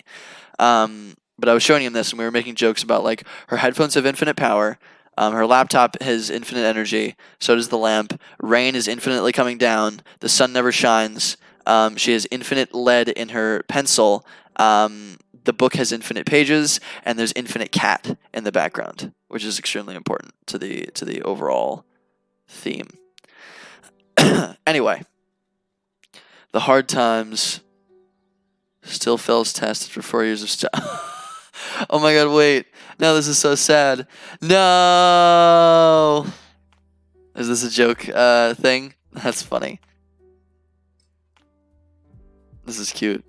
But I was showing him this, and we were making jokes about like her headphones have infinite power. Her laptop has infinite energy. So does the lamp. Rain is infinitely coming down. The sun never shines. She has infinite lead in her pencil. The book has infinite pages, and there's infinite cat in the background, which is extremely important to the overall theme. Anyway, the hard times still fails test after 4 years of stuff. Oh my god, wait. No, this is so sad. No! Is this a joke thing? That's funny. This is cute.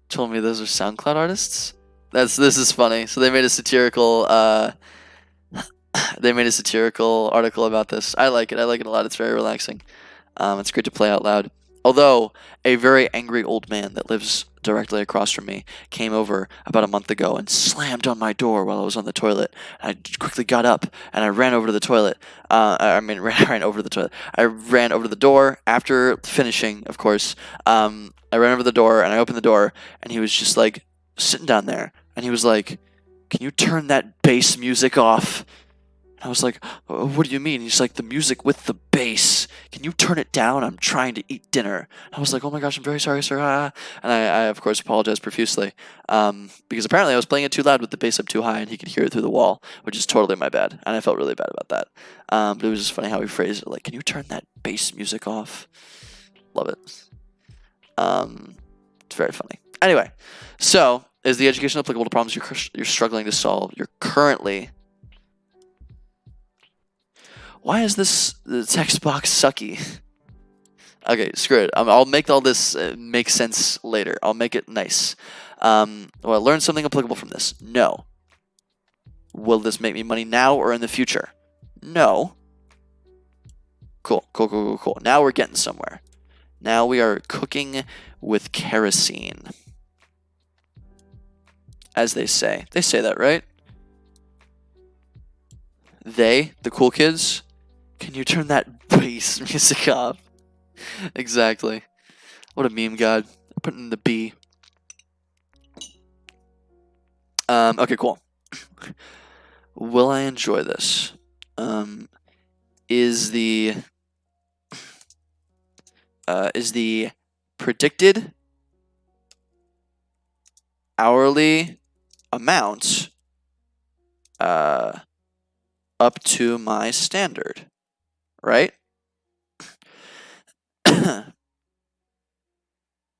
Told me those are SoundCloud artists? This is funny. So they made a satirical article about this. I like it. I like it a lot. It's very relaxing. It's great to play out loud. Although a very angry old man that lives directly across from me came over about a month ago and slammed on my door while I was on the toilet. I quickly got up and I ran over to the toilet. Ran over to the toilet. I ran over to the door after finishing, of course. I ran over to the door and I opened the door and he was just like sitting down there and he was like, "Can you turn that bass music off?" And I was like, "What do you mean?" He's like, "The music with the bass. Can you turn it down? I'm trying to eat dinner." And I was like, "Oh my gosh, I'm very sorry, sir." And I of course, apologized profusely because apparently I was playing it too loud with the bass up too high and he could hear it through the wall, which is totally my bad. And I felt really bad about that. But it was just funny how he phrased it, like, "Can you turn that bass music off?" Love it. It's very funny. Anyway, so is the education applicable to problems you're struggling to solve? You're currently... Why is the text box sucky? Okay, screw it. I'll make all this make sense later. I'll make it nice. Will I learn something applicable from this? No. Will this make me money now or in the future? No. Cool. Now we're getting somewhere. Now we are cooking with kerosene. As they say. They say that, right? The cool kids... Can you turn that bass music off? Exactly. What a meme god. Put in the B. Okay, cool. Will I enjoy this? Is the predicted hourly amount up to my standard? Right?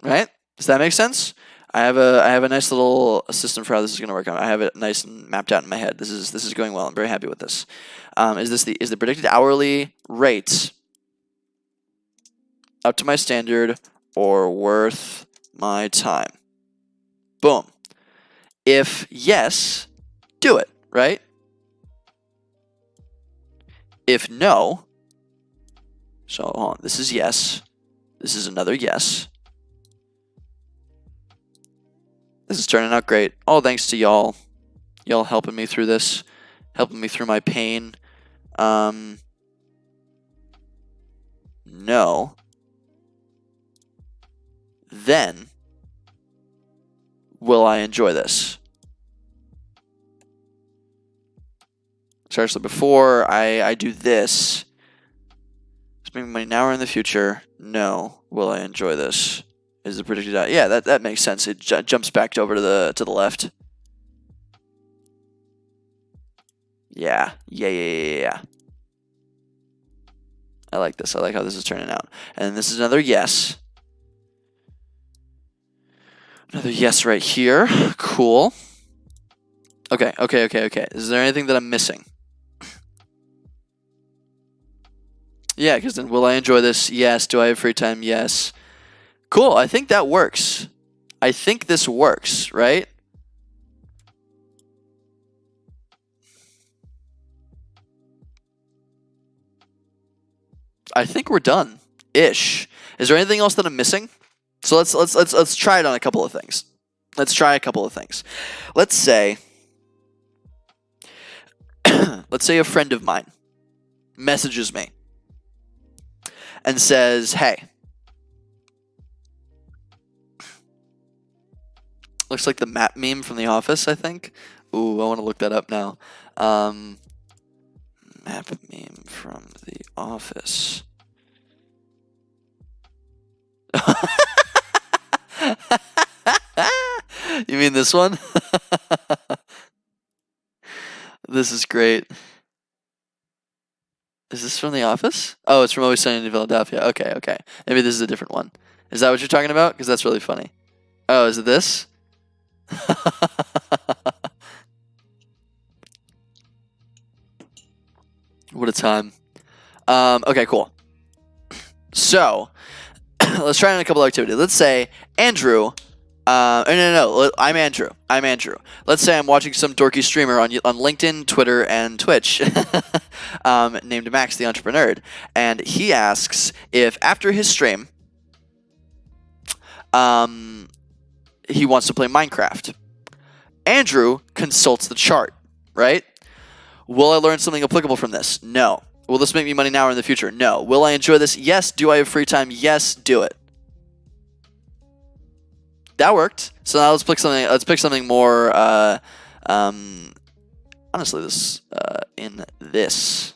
Right? Does that make sense? I have a nice little system for how this is going to work out. I have it nice and mapped out in my head. This is going well. I'm very happy with this. Is the predicted hourly rate up to my standard or worth my time? Boom. If yes, do it, right? If no, so hold on, this is yes. This is another yes. This is turning out great. All thanks to y'all. Y'all helping me through this. Helping me through my pain. No. Then, will I enjoy this? Seriously, before I do this, it's making money now or in the future. No. Will I enjoy this? Is the predicted out? Yeah, that makes sense. It jumps back over to the left. Yeah. I like this. I like how this is turning out. And this is another yes. Another yes right here. Cool. Okay. Is there anything that I'm missing? Yeah, because then will I enjoy this? Yes. Do I have free time? Yes. Cool. I think that works. I think this works, right? I think we're done. Ish. Is there anything else that I'm missing? So let's try it on a couple of things. Let's try a couple of things. Let's say a friend of mine messages me and says, "Hey, looks like the map meme from The Office, I think." Ooh, I want to look that up now. Map meme from The Office. You mean this one? This is great. Is this from The Office? Oh, it's from Always Sunny in Philadelphia. Okay, okay. Maybe this is a different one. Is that what you're talking about? Because that's really funny. Oh, is it this? What a time. Okay, cool. So, let's try on a couple activities. Let's say Andrew. No. I'm Andrew. Let's say I'm watching some dorky streamer on LinkedIn, Twitter, and Twitch, named Max the Entrepreneur, and he asks if after his stream, he wants to play Minecraft. Andrew consults the chart, right? Will I learn something applicable from this? No. Will this make me money now or in the future? No. Will I enjoy this? Yes. Do I have free time? Yes. Do it. That worked. So now let's pick something more. Honestly, this in this.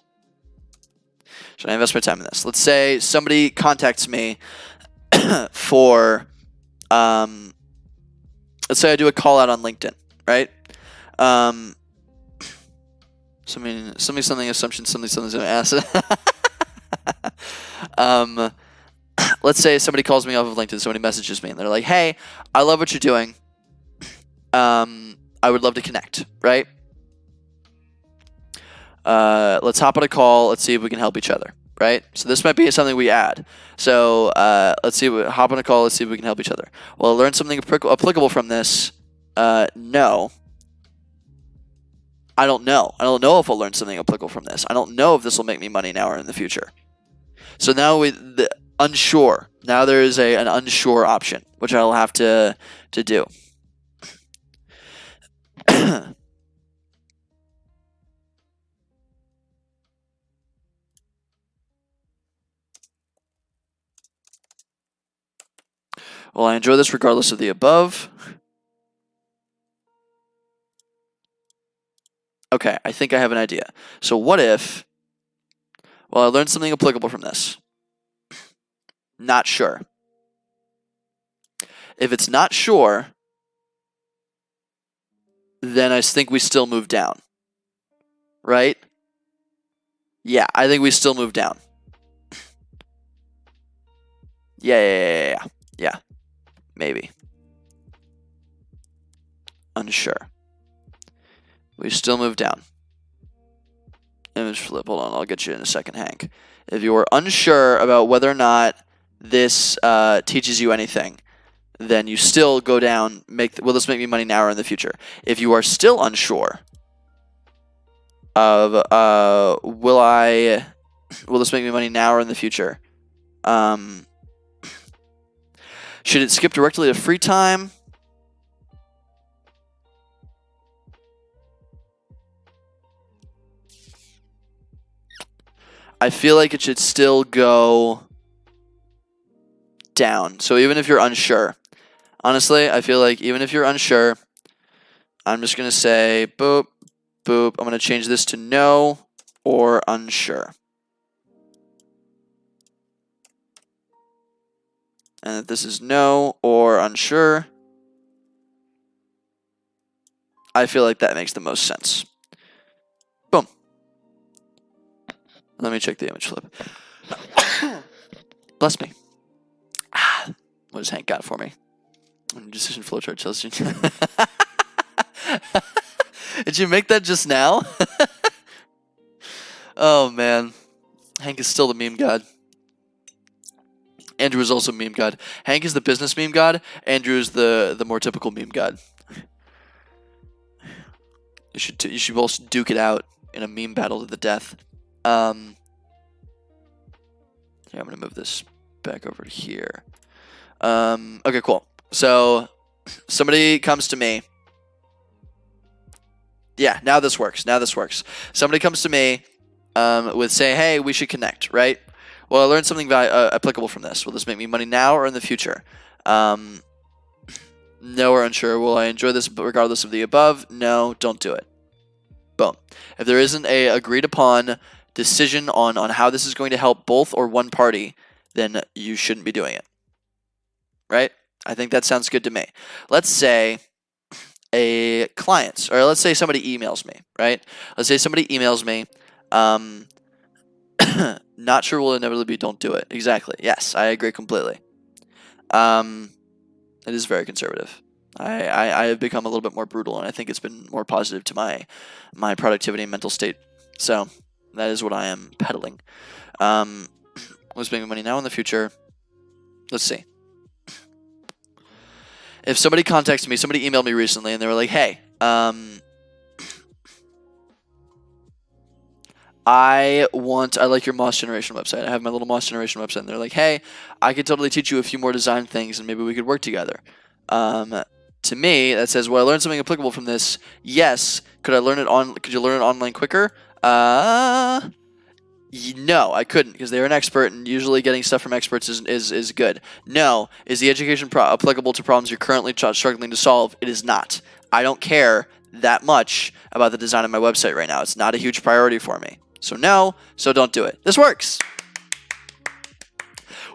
Should I invest my time in this? Let's say somebody contacts me for. Let's say I do a call out on LinkedIn, right? Something assumption, something asset. Let's say somebody calls me off of LinkedIn, somebody messages me, and they're like, "Hey, I love what you're doing. I would love to connect, right? Let's hop on a call. Let's see if we can help each other, right? So this might be something we add. So let's see, hop on a call. Let's see if we can help each other. Well, learn something applicable from this. No. I don't know. I don't know if I'll learn something applicable from this. I don't know if this will make me money now or in the future. So now unsure. Now there is an unsure option, which I'll have to do. Well, I enjoy this regardless of the above. Okay, I think I have an idea. So what if, well, I learned something applicable from this. Not sure. If it's not sure, then I think we still move down. Right? Yeah, I think we still move down. Yeah. Maybe. Unsure. We still move down. Image flip. Hold on, I'll get you in a second, Hank. If you are unsure about whether or not this teaches you anything, then you still go down. Will this make me money now or in the future? If you are still unsure of will this make me money now or in the future? Should it skip directly to free time? I feel like it should still go down. So even if you're unsure, honestly, I feel like even if you're unsure, I'm just going to say boop, boop. I'm going to change this to no or unsure. And if this is no or unsure, I feel like that makes the most sense. Boom. Let me check the image flip. Bless me. What has Hank got for me? Decision flowchart tells you. Did you make that just now? Oh, man. Hank is still the meme god. Andrew is also meme god. Hank is the business meme god. Andrew is the more typical meme god. You should both duke it out in a meme battle to the death. Yeah, I'm gonna move this back over to here. Okay, cool. So somebody comes to me. Yeah, now this works. Somebody comes to me with say, hey, we should connect, right? Well, I learned something applicable from this. Will this make me money now or in the future? No or unsure. Will I enjoy this regardless of the above? No, don't do it. Boom. If there isn't a agreed upon decision on how this is going to help both or one party, then you shouldn't be doing it. Right? I think that sounds good to me. Let's say a client, or let's say somebody emails me, right? Let's say somebody emails me. Not sure will inevitably be don't do it. Exactly. Yes, I agree completely. It is very conservative. I have become a little bit more brutal, and I think it's been more positive to my productivity and mental state. So that is what I am peddling. What's making money now in the future? Let's see. If somebody contacts me, somebody emailed me recently, and they were like, hey, I like your Moss Generation website. I have my little Moss Generation website, and they're like, hey, I could totally teach you a few more design things, and maybe we could work together. To me, that says, well, I learned something applicable from this. Yes. Could you learn it online quicker? No, I couldn't, because they're an expert, and usually getting stuff from experts is good. No. Is the education applicable to problems you're currently struggling to solve? It is not. I don't care that much about the design of my website right now. It's not a huge priority for me. So no, so don't do it. This works.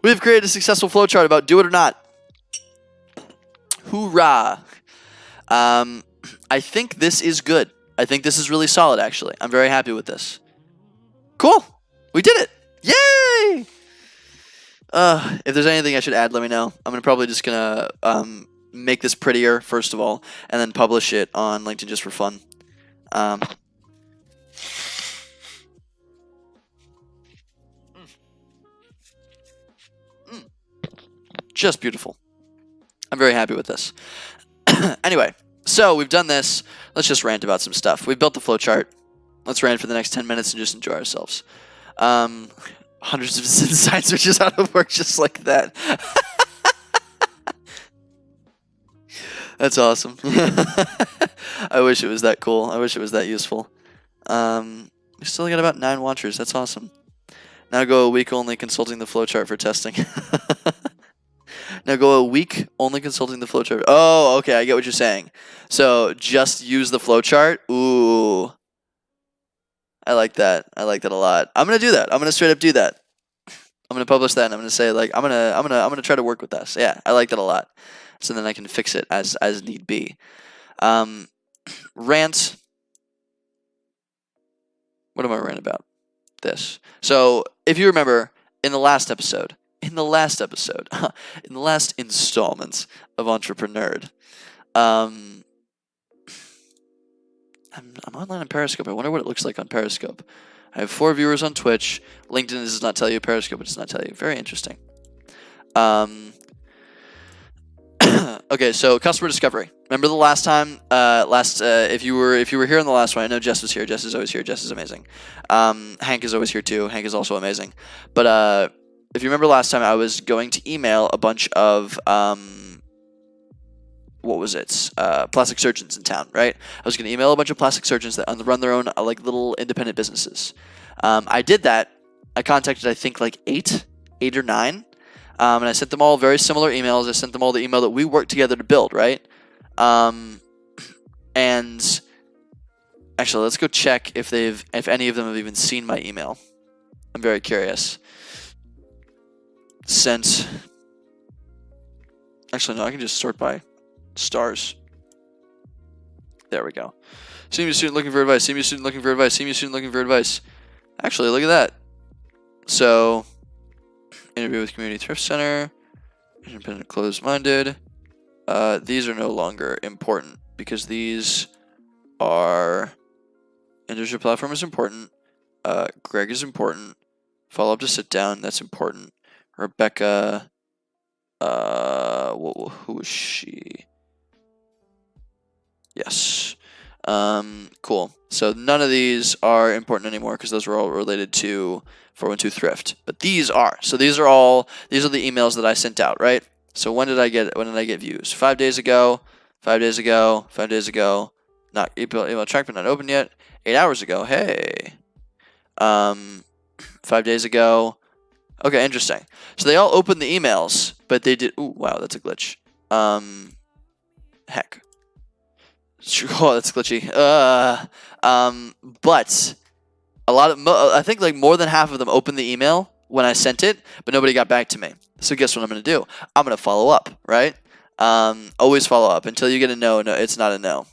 We've created a successful flowchart about do it or not. Hoorah. I think this is good. I think this is really solid, actually. I'm very happy with this. Cool. We did it. Yay! If there's anything I should add, let me know. I'm probably just going to make this prettier, first of all, and then publish it on LinkedIn just for fun. Just beautiful. I'm very happy with this. Anyway, so we've done this. Let's just rant about some stuff. We've built the flowchart. Let's rant for the next 10 minutes and just enjoy ourselves. Hundreds of design switches out of work just like that. That's awesome. I wish it was that cool. I wish it was that useful. We still got about 9 watchers. That's awesome. Now go a week only consulting the flowchart for testing. Now go a week only consulting the flowchart. Oh, okay. I get what you're saying. So just use the flowchart. Ooh. I like that. I like that a lot. I'm gonna do that. I'm gonna straight up do that. I'm gonna publish that, and I'm gonna say like I'm gonna try to work with this. Yeah, I like that a lot. So then I can fix it as need be. Rant. What am I ranting about? This. So if you remember in the last installment of Entrepreneur, I'm online on Periscope. I wonder what it looks like on Periscope. I have 4 viewers on Twitch. LinkedIn does not tell you. Periscope does not tell you. Very interesting. Okay, so customer discovery. Remember the last time? If you were here in the last one, I know Jess was here. Jess is always here. Jess is amazing. Hank is always here too. Hank is also amazing. But if you remember last time, I was going to email a bunch of what was it? Plastic surgeons in town, right? I was going to email a bunch of plastic surgeons that run their own like little independent businesses. I did that. I contacted I think like 8 or 9. And I sent them all very similar emails. I sent them all the email that we worked together to build, right? And actually, let's go check if any of them have even seen my email. I'm very curious. Sent. Actually, no, I can just sort by stars. There we go. Senior student looking for advice. Senior student looking for advice. Senior student looking for advice. Actually, look at that. So, interview with Community Thrift Center. Independent, closed-minded. These are no longer important because these are... Industry platform is important. Greg is important. Follow up to sit down. That's important. Rebecca. Who is she? Yes. Cool. So none of these are important anymore because those were all related to 412 Thrift. But these are. So these are the emails that I sent out, right? So when did I get views? 5 days ago, 5 days ago, 5 days ago. Not email track, but not open yet. 8 hours ago. Hey. 5 days ago. Okay, interesting. So they all opened the emails, but they did. Ooh, wow, that's a glitch. Heck. Oh, that's glitchy. But a lot of I think like more than half of them opened the email when I sent it, but nobody got back to me. So guess what I'm gonna do? I'm gonna follow up, right? Always follow up until you get a no. No, it's not a no.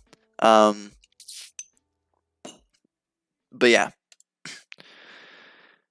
But yeah.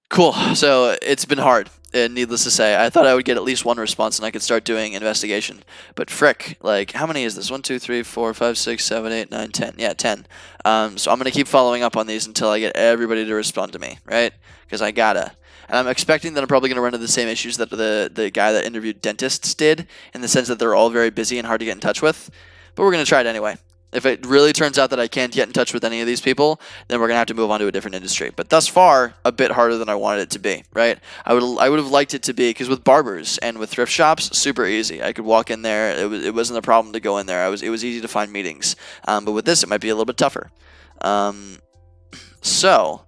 Cool. So it's been hard. And needless to say, I thought I would get at least one response and I could start doing investigation. But frick, like, how many is this? 1, 2, 3, 4, 5, 6, 7, 8, 9, 10. Yeah, 10. So I'm going to keep following up on these until I get everybody to respond to me, right? Because I gotta. And I'm expecting that I'm probably going to run into the same issues that the guy that interviewed dentists did, in the sense that they're all very busy and hard to get in touch with. But we're going to try it anyway. If it really turns out that I can't get in touch with any of these people, then we're going to have to move on to a different industry. But thus far, a bit harder than I wanted it to be, right? I would have liked it to be, because with barbers and with thrift shops, super easy. I could walk in there. It wasn't a problem to go in there. It was easy to find meetings. But with this, it might be a little bit tougher. So,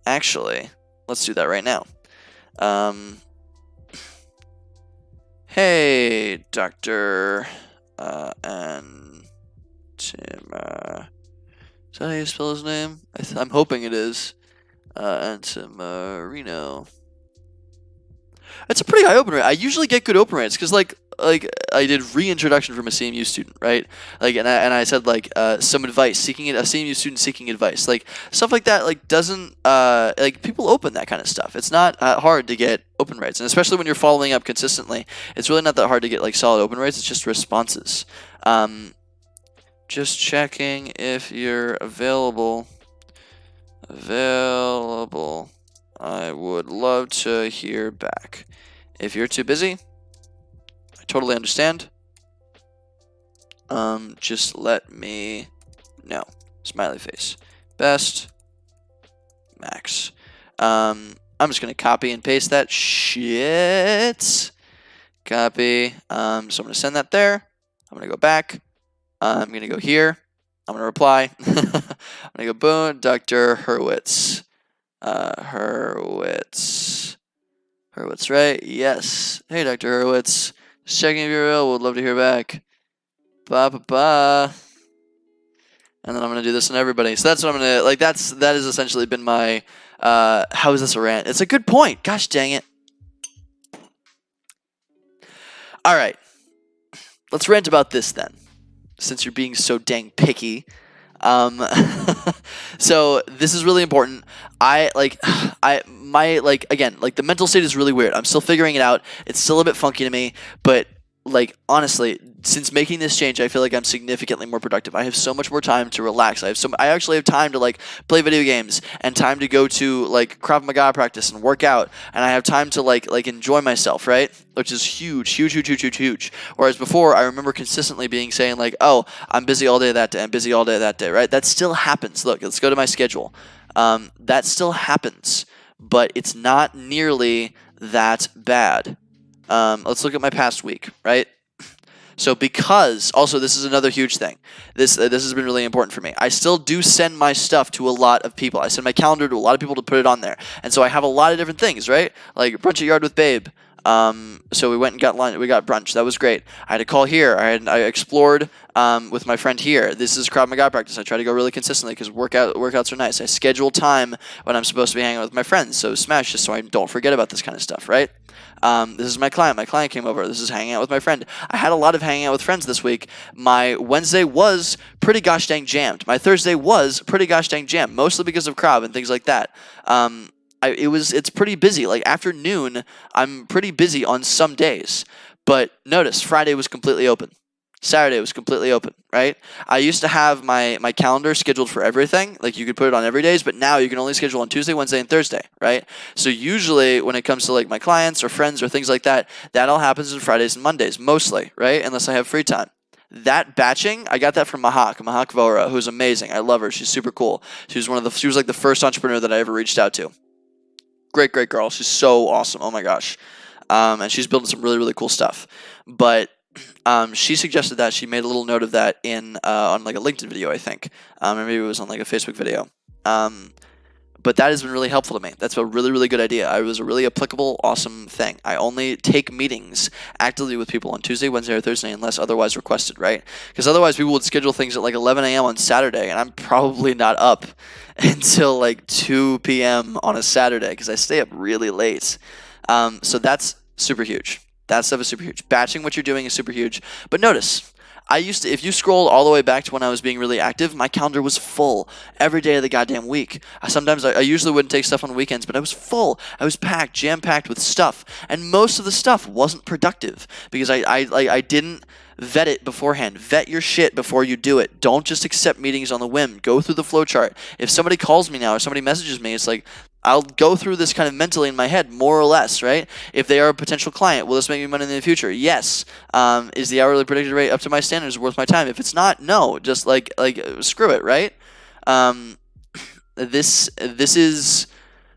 actually, let's do that right now. Hey, Dr. and... Tim, is that how you spell his name? I'm hoping it is. And Tim Reno. That's a pretty high open rate. I usually get good open rates because like I did reintroduction from a CMU student, right? Like and I said like some advice, seeking a CMU student seeking advice, like stuff like that. Like doesn't like people open that kind of stuff. It's not hard to get open rates, and especially when you're following up consistently, it's really not that hard to get like solid open rates. It's just responses. Just checking if you're available. I would love to hear back. If you're too busy, I totally understand. Just let me know. Smiley face. Best. Max. I'm just gonna copy and paste that shit. Copy. So I'm gonna send that there. I'm gonna go back. I'm going to go here. I'm going to reply. I'm going to go, boom, Dr. Hurwitz. Hurwitz, right? Yes. Hey, Dr. Hurwitz. Just checking if you're available. Would love to hear back. Ba-ba-ba. And then I'm going to do this on everybody. So that's what I'm going to, like, that has essentially been my, how is this a rant? It's a good point. Gosh dang it. All right. Let's rant about this then, since you're being so dang picky. So this is really important. The mental state is really weird. I'm still figuring it out. It's still a bit funky to me, but like honestly, since making this change, I feel like I'm significantly more productive. I have so much more time to relax. I actually have time to like play video games and time to go to like Krav Maga practice and work out, and I have time to like enjoy myself, right? Which is huge. Whereas before, I remember consistently saying like, oh, I'm busy all day that day. I'm busy all day that day, right? That still happens. Look, let's go to my schedule. That still happens, but it's not nearly that bad. Let's look at my past week, right? So because, also this is another huge thing. This has been really important for me. I still do send my stuff to a lot of people. I send my calendar to a lot of people to put it on there. And so I have a lot of different things, right? Like brunch at Yard with Babe. So we went and got lunch. We got brunch. That was great. I had a call here. I explored with my friend here. This is Krav Maga practice. I try to go really consistently because workouts are nice. I schedule time when I'm supposed to be hanging out with my friends. So smash, just so I don't forget about this kind of stuff, right? This is my client. My client came over. This is hanging out with my friend. I had a lot of hanging out with friends this week. My Wednesday was pretty gosh dang jammed. My Thursday was pretty gosh dang jammed, mostly because of Krav and things like that. It's pretty busy. Like after noon, I'm pretty busy on some days. But notice Friday was completely open. Saturday was completely open, right? I used to have my calendar scheduled for everything. Like you could put it on every days, but now you can only schedule on Tuesday, Wednesday, and Thursday, right? So usually when it comes to like my clients or friends or things like that, that all happens on Fridays and Mondays, mostly, right? Unless I have free time. That batching, I got that from Mahak Vora, who's amazing. I love her. She's super cool. She was like the first entrepreneur that I ever reached out to. Great girl. She's so awesome. Oh my gosh. And she's building some really, really cool stuff. But she suggested that. She made a little note of that on like a LinkedIn video, I think. Or maybe it was on like a Facebook video. But that has been really helpful to me. That's a really, really good idea. It was a really applicable, awesome thing. I only take meetings actively with people on Tuesday, Wednesday, or Thursday unless otherwise requested, right? Because otherwise people would schedule things at like 11 a.m. on Saturday, and I'm probably not up until like 2 p.m. on a Saturday because I stay up really late. So that's super huge. That stuff is super huge. Batching what you're doing is super huge. But notice, if you scroll all the way back to when I was being really active, my calendar was full every day of the goddamn week. I usually wouldn't take stuff on weekends, but I was full. I was packed, jam-packed with stuff. And most of the stuff wasn't productive because I didn't vet it beforehand. Vet your shit before you do it. Don't just accept meetings on the whim. Go through the flowchart. If somebody calls me now or somebody messages me, it's like, I'll go through this kind of mentally in my head, more or less, right? If they are a potential client, will this make me money in the future? Yes. Is the hourly predicted rate up to my standards worth my time? If it's not, no. Just like screw it, right? This is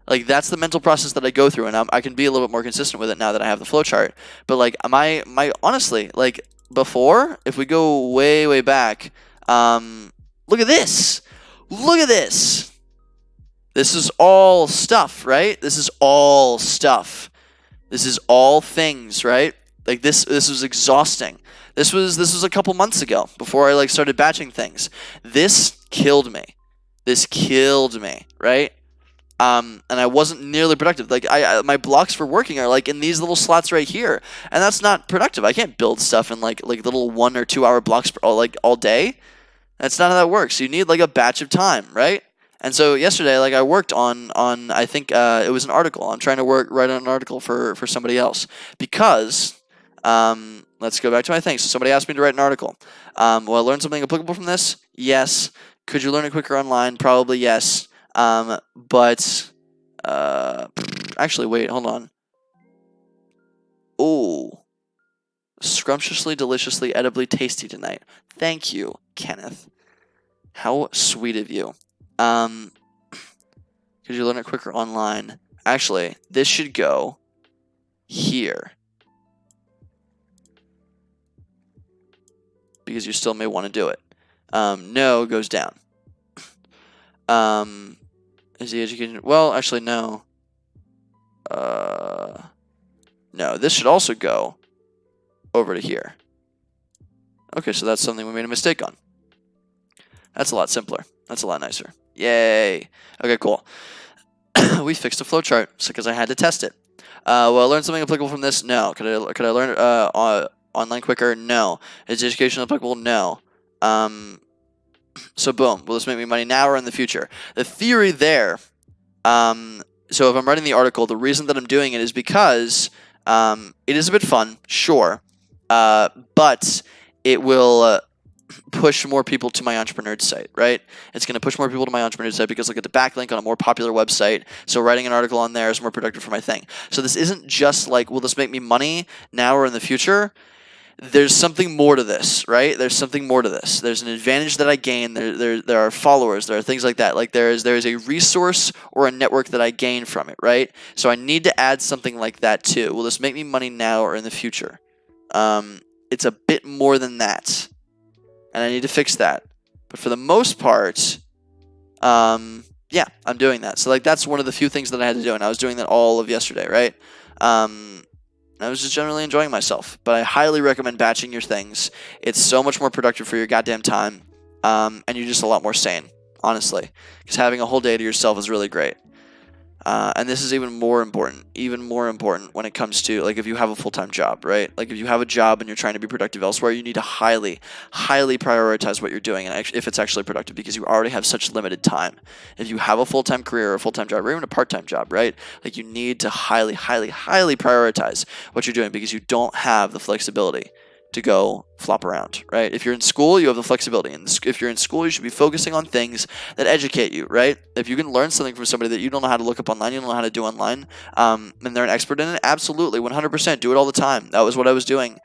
like that's the mental process that I go through, and I can be a little bit more consistent with it now that I have the flowchart. But like my honestly, like before, if we go way back, look at this. Look at this. This is all stuff, right? This is all stuff. This is all things, right? Like this was exhausting. This was a couple months ago before I like started batching things. This killed me. This killed me, right? And I wasn't nearly productive. Like my blocks for working are like in these little slots right here, and that's not productive. I can't build stuff in like little 1 or 2 hour blocks all day. That's not how that works. You need like a batch of time, right? And so yesterday, like I worked on I think it was an article. I'm trying to write an article for somebody else because let's go back to my thing. So somebody asked me to write an article. Will I learn something applicable from this? Yes. Could you learn it quicker online? Probably yes. But actually, wait, hold on. Oh, scrumptiously, deliciously, edibly tasty tonight. Thank you, Kenneth. How sweet of you. Could you learn it quicker online? Actually, this should go here. Because you still may want to do it. No goes down. Is the education... Well, actually, no. No, this should also go over to here. Okay, so that's something we made a mistake on. That's a lot simpler. That's a lot nicer. Yay. Okay, cool. We fixed a flowchart because I had to test it. Will I learn something applicable from this? No. Could I learn it online quicker? No. Is education applicable? No. So boom. Will this make me money now or in the future? The theory there. So if I'm writing the article, the reason that I'm doing it is because it is a bit fun, sure, but it will push more people to my entrepreneur site, right? It's going to push more people to my entrepreneur site because look at the backlink on a more popular website. So writing an article on there is more productive for my thing. So this isn't just like, will this make me money now or in the future? There's something more to this, right? There's something more to this. There's an advantage that I gain. There are followers. There are things like that. Like there is a resource or a network that I gain from it, right? So I need to add something like that too. Will this make me money now or in the future? It's a bit more than that. And I need to fix that. But for the most part, yeah, I'm doing that. So like that's one of the few things that I had to do, and I was doing that all of yesterday, right? I was just generally enjoying myself. But I highly recommend batching your things. It's so much more productive for your goddamn time, and you're just a lot more sane, honestly. Because having a whole day to yourself is really great. And this is even more important when it comes to, like, if you have a full-time job, right? Like, if you have a job and you're trying to be productive elsewhere, you need to highly, highly prioritize what you're doing and if it's actually productive because you already have such limited time. If you have a full-time career or a full-time job or even a part-time job, right? Like, you need to highly, highly, highly prioritize what you're doing because you don't have the flexibility to go flop around, right? If you're in school, you have the flexibility. And if you're in school, you should be focusing on things that educate you, right? If you can learn something from somebody that you don't know how to look up online, you don't know how to do online, and they're an expert in it, absolutely, 100%, do it all the time. That was what I was doing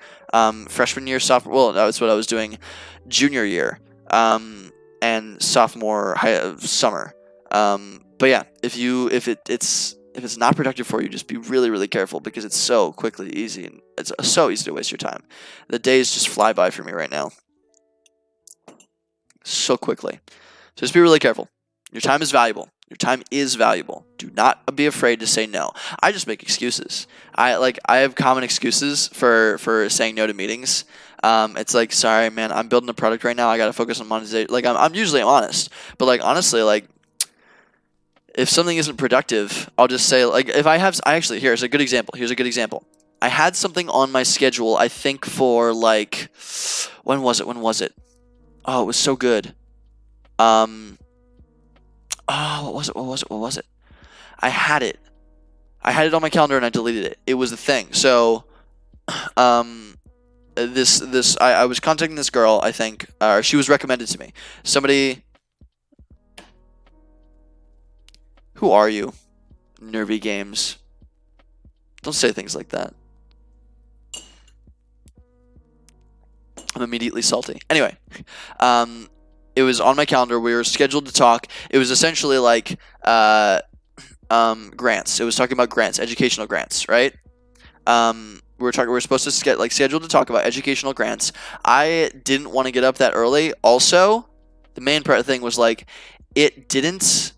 freshman year, sophomore, well, that was what I was doing junior year and sophomore summer. But yeah, if it's not productive for you, just be really, really careful because it's so quickly easy and it's so easy to waste your time. The days just fly by for me right now. So quickly. So just be really careful. Your time is valuable. Your time is valuable. Do not be afraid to say no. I just make excuses. I have common excuses for saying no to meetings. It's like, sorry, man, I'm building a product right now. I gotta focus on monetization. Like I'm usually honest, but like honestly, like if something isn't productive, I'll just say, like, if here's a good example. I had something on my schedule, I think for like, when was it? Oh, it was so good. What was it? I had it on my calendar and I deleted it. It was the thing. So, I was contacting this girl, I think, or she was recommended to me. Somebody. Who are you? Nervy Games. Don't say things like that. I'm immediately salty. Anyway, it was on my calendar. We were scheduled to talk. It was essentially like grants. It was talking about grants, educational grants, right? We were supposed to get scheduled to talk about educational grants. I didn't want to get up that early. Also, the main thing was like it didn't.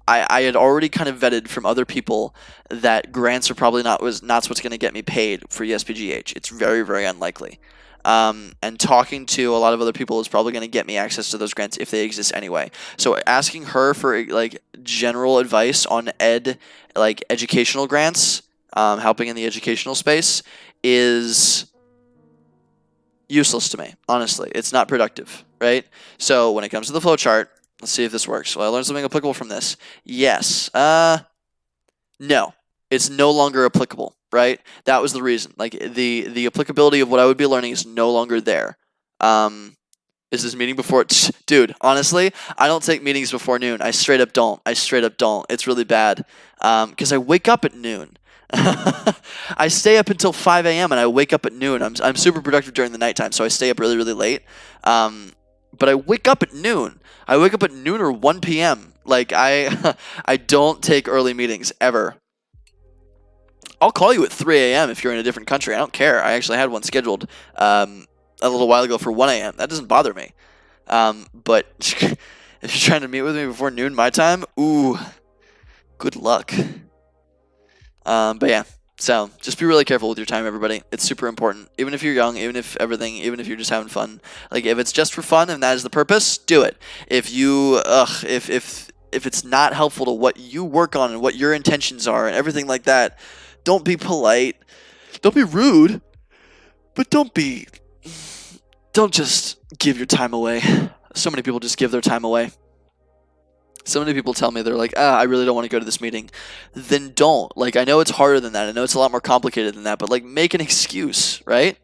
I had already kind of vetted from other people that grants are probably not what's going to get me paid for ESPGH. It's very, very unlikely. And talking to a lot of other people is probably going to get me access to those grants if they exist anyway. So asking her for like general advice on educational grants, helping in the educational space is useless to me. Honestly, it's not productive, right? So when it comes to the flowchart, let's see if this works. Will I learn something applicable from this? Yes. No. It's no longer applicable, right? That was the reason. Like, the applicability of what I would be learning is no longer there. Is this meeting before? Dude, honestly, I don't take meetings before noon. I straight up don't. It's really bad. Because I wake up at noon. I stay up until 5 a.m. and I wake up at noon. I'm super productive during the nighttime, so I stay up really, really late. But I wake up at noon. I wake up at noon or 1 p.m. Like, I don't take early meetings, ever. I'll call you at 3 a.m. if you're in a different country. I don't care. I actually had one scheduled a little while ago for 1 a.m. That doesn't bother me. But if you're trying to meet with me before noon my time, ooh, good luck. But yeah. So, just be really careful with your time, everybody. It's super important. Even if you're young, even if you're just having fun. Like, if it's just for fun and that is the purpose, do it. If it's not helpful to what you work on and what your intentions are and everything like that, don't be polite. Don't be rude. But don't just give your time away. So many people just give their time away. So many people tell me, they're like, I really don't want to go to this meeting. Then don't. Like, I know it's harder than that. I know it's a lot more complicated than that. But, like, make an excuse, right?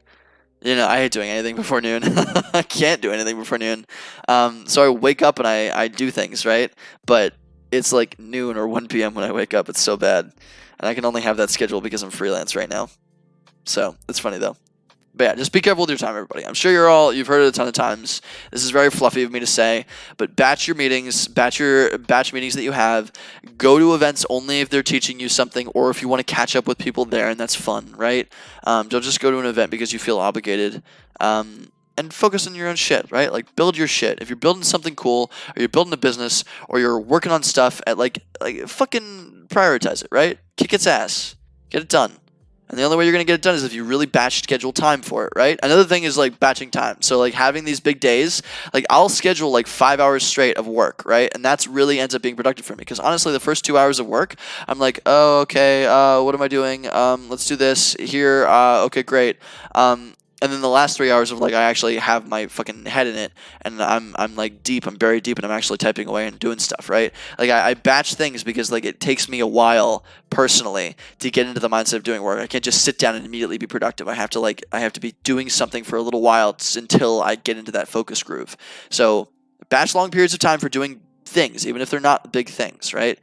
You know, I hate doing anything before noon. I can't do anything before noon. So I wake up and I do things, right? But it's like noon or 1 p.m. when I wake up. It's so bad. And I can only have that schedule because I'm freelance right now. So, it's funny, though. But yeah, just be careful with your time, everybody. I'm sure you've heard it a ton of times. This is very fluffy of me to say, but batch your meetings, batch meetings that you have. Go to events only if they're teaching you something, or if you want to catch up with people there, and that's fun, right? Don't just go to an event because you feel obligated. And focus on your own shit, right? Like, build your shit. If you're building something cool, or you're building a business, or you're working on stuff at like fucking prioritize it, right? Kick its ass. Get it done. And the only way you're going to get it done is if you really batch schedule time for it, right? Another thing is like batching time. So like having these big days, like I'll schedule like 5 hours straight of work, right? And that's really ends up being productive for me. Because honestly, the first 2 hours of work, I'm like, oh, okay, what am I doing? Let's do this here. Okay, great. And then the last 3 hours of like I actually have my fucking head in it, and I'm like deep, I'm buried deep, and I'm actually typing away and doing stuff, right? Like I batch things because like it takes me a while personally to get into the mindset of doing work. I can't just sit down and immediately be productive. I have to be doing something for a little while until I get into that focus groove. So batch long periods of time for doing things, even if they're not big things, right?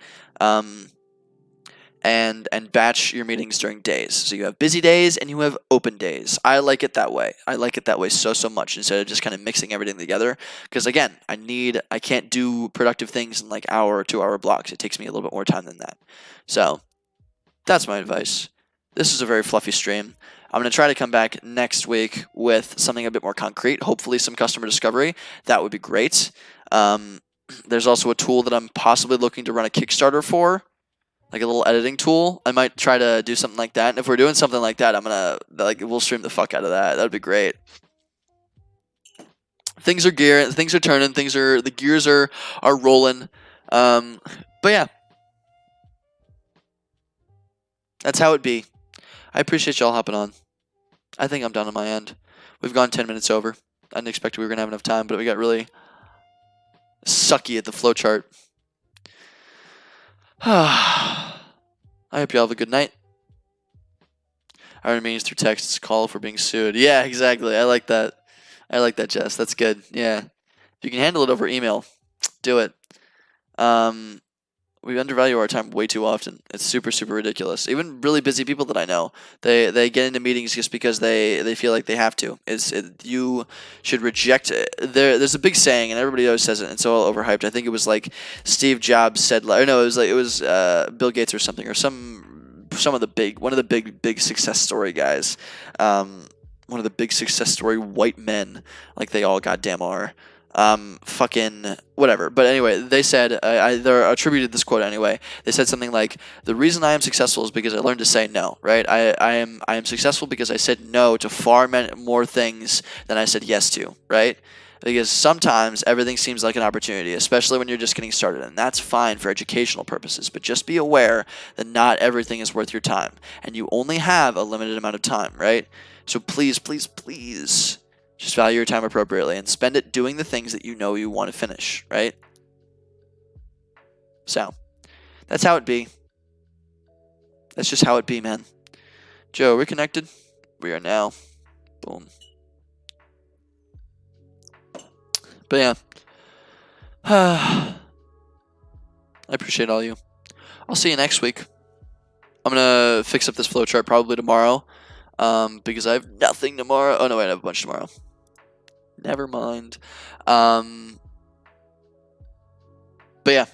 And batch your meetings during days. So you have busy days and you have open days. I like it that way. I like it that way so much instead of just kind of mixing everything together. Because again, I can't do productive things in like hour or 2 hour blocks. It takes me a little bit more time than that. So that's my advice. This is a very fluffy stream. I'm going to try to come back next week with something a bit more concrete, hopefully some customer discovery. That would be great. There's also a tool that I'm possibly looking to run a Kickstarter for, like a little editing tool. I might try to do something like that. And if we're doing something like that, we'll stream the fuck out of that. That would be great. Things are turning, the gears are rolling. But yeah. That's how it be. I appreciate y'all hopping on. I think I'm done on my end. We've gone 10 minutes over. I didn't expect we were going to have enough time, but we got really sucky at the flowchart. I hope you all have a good night. Our means through texts call for being sued. Yeah, exactly. I like that. I like that, Jess. That's good. Yeah. If you can handle it over email, do it. We undervalue our time way too often. It's super ridiculous. Even really busy people that I know, they get into meetings just because they feel like they have to. You should reject it. There's a big saying, and everybody always says it, and it's all overhyped. I think it was like Steve Jobs said, or no, it was Bill Gates or something, or one of the big success story guys. One of the big success story white men, like they all goddamn are. Fucking whatever. But anyway, they said, they're attributed this quote anyway. They said something like, "The reason I am successful is because I learned to say no." Right? I am successful because I said no to far more things than I said yes to. Right? Because sometimes everything seems like an opportunity, especially when you're just getting started, and that's fine for educational purposes. But just be aware that not everything is worth your time, and you only have a limited amount of time. Right? So please, just value your time appropriately and spend it doing the things that you know you want to finish, right? So, that's how it be. That's just how it be, man. Joe, we're connected. We are now. Boom. But yeah. I appreciate all you. I'll see you next week. I'm going to fix up this flowchart probably tomorrow. Because I have nothing tomorrow. Oh, no, wait, I have a bunch tomorrow. Never mind. But yeah.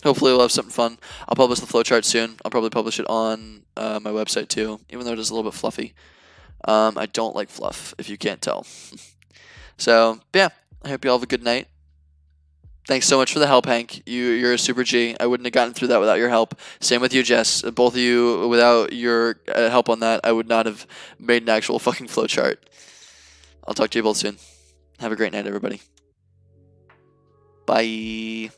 Hopefully we'll have something fun. I'll publish the flowchart soon. I'll probably publish it on my website too, even though it is a little bit fluffy. I don't like fluff, if you can't tell. So, yeah. I hope you all have a good night. Thanks so much for the help, Hank. You're a super G. I wouldn't have gotten through that without your help. Same with you, Jess. Both of you, without your help on that, I would not have made an actual fucking flowchart. I'll talk to you both soon. Have a great night, everybody. Bye.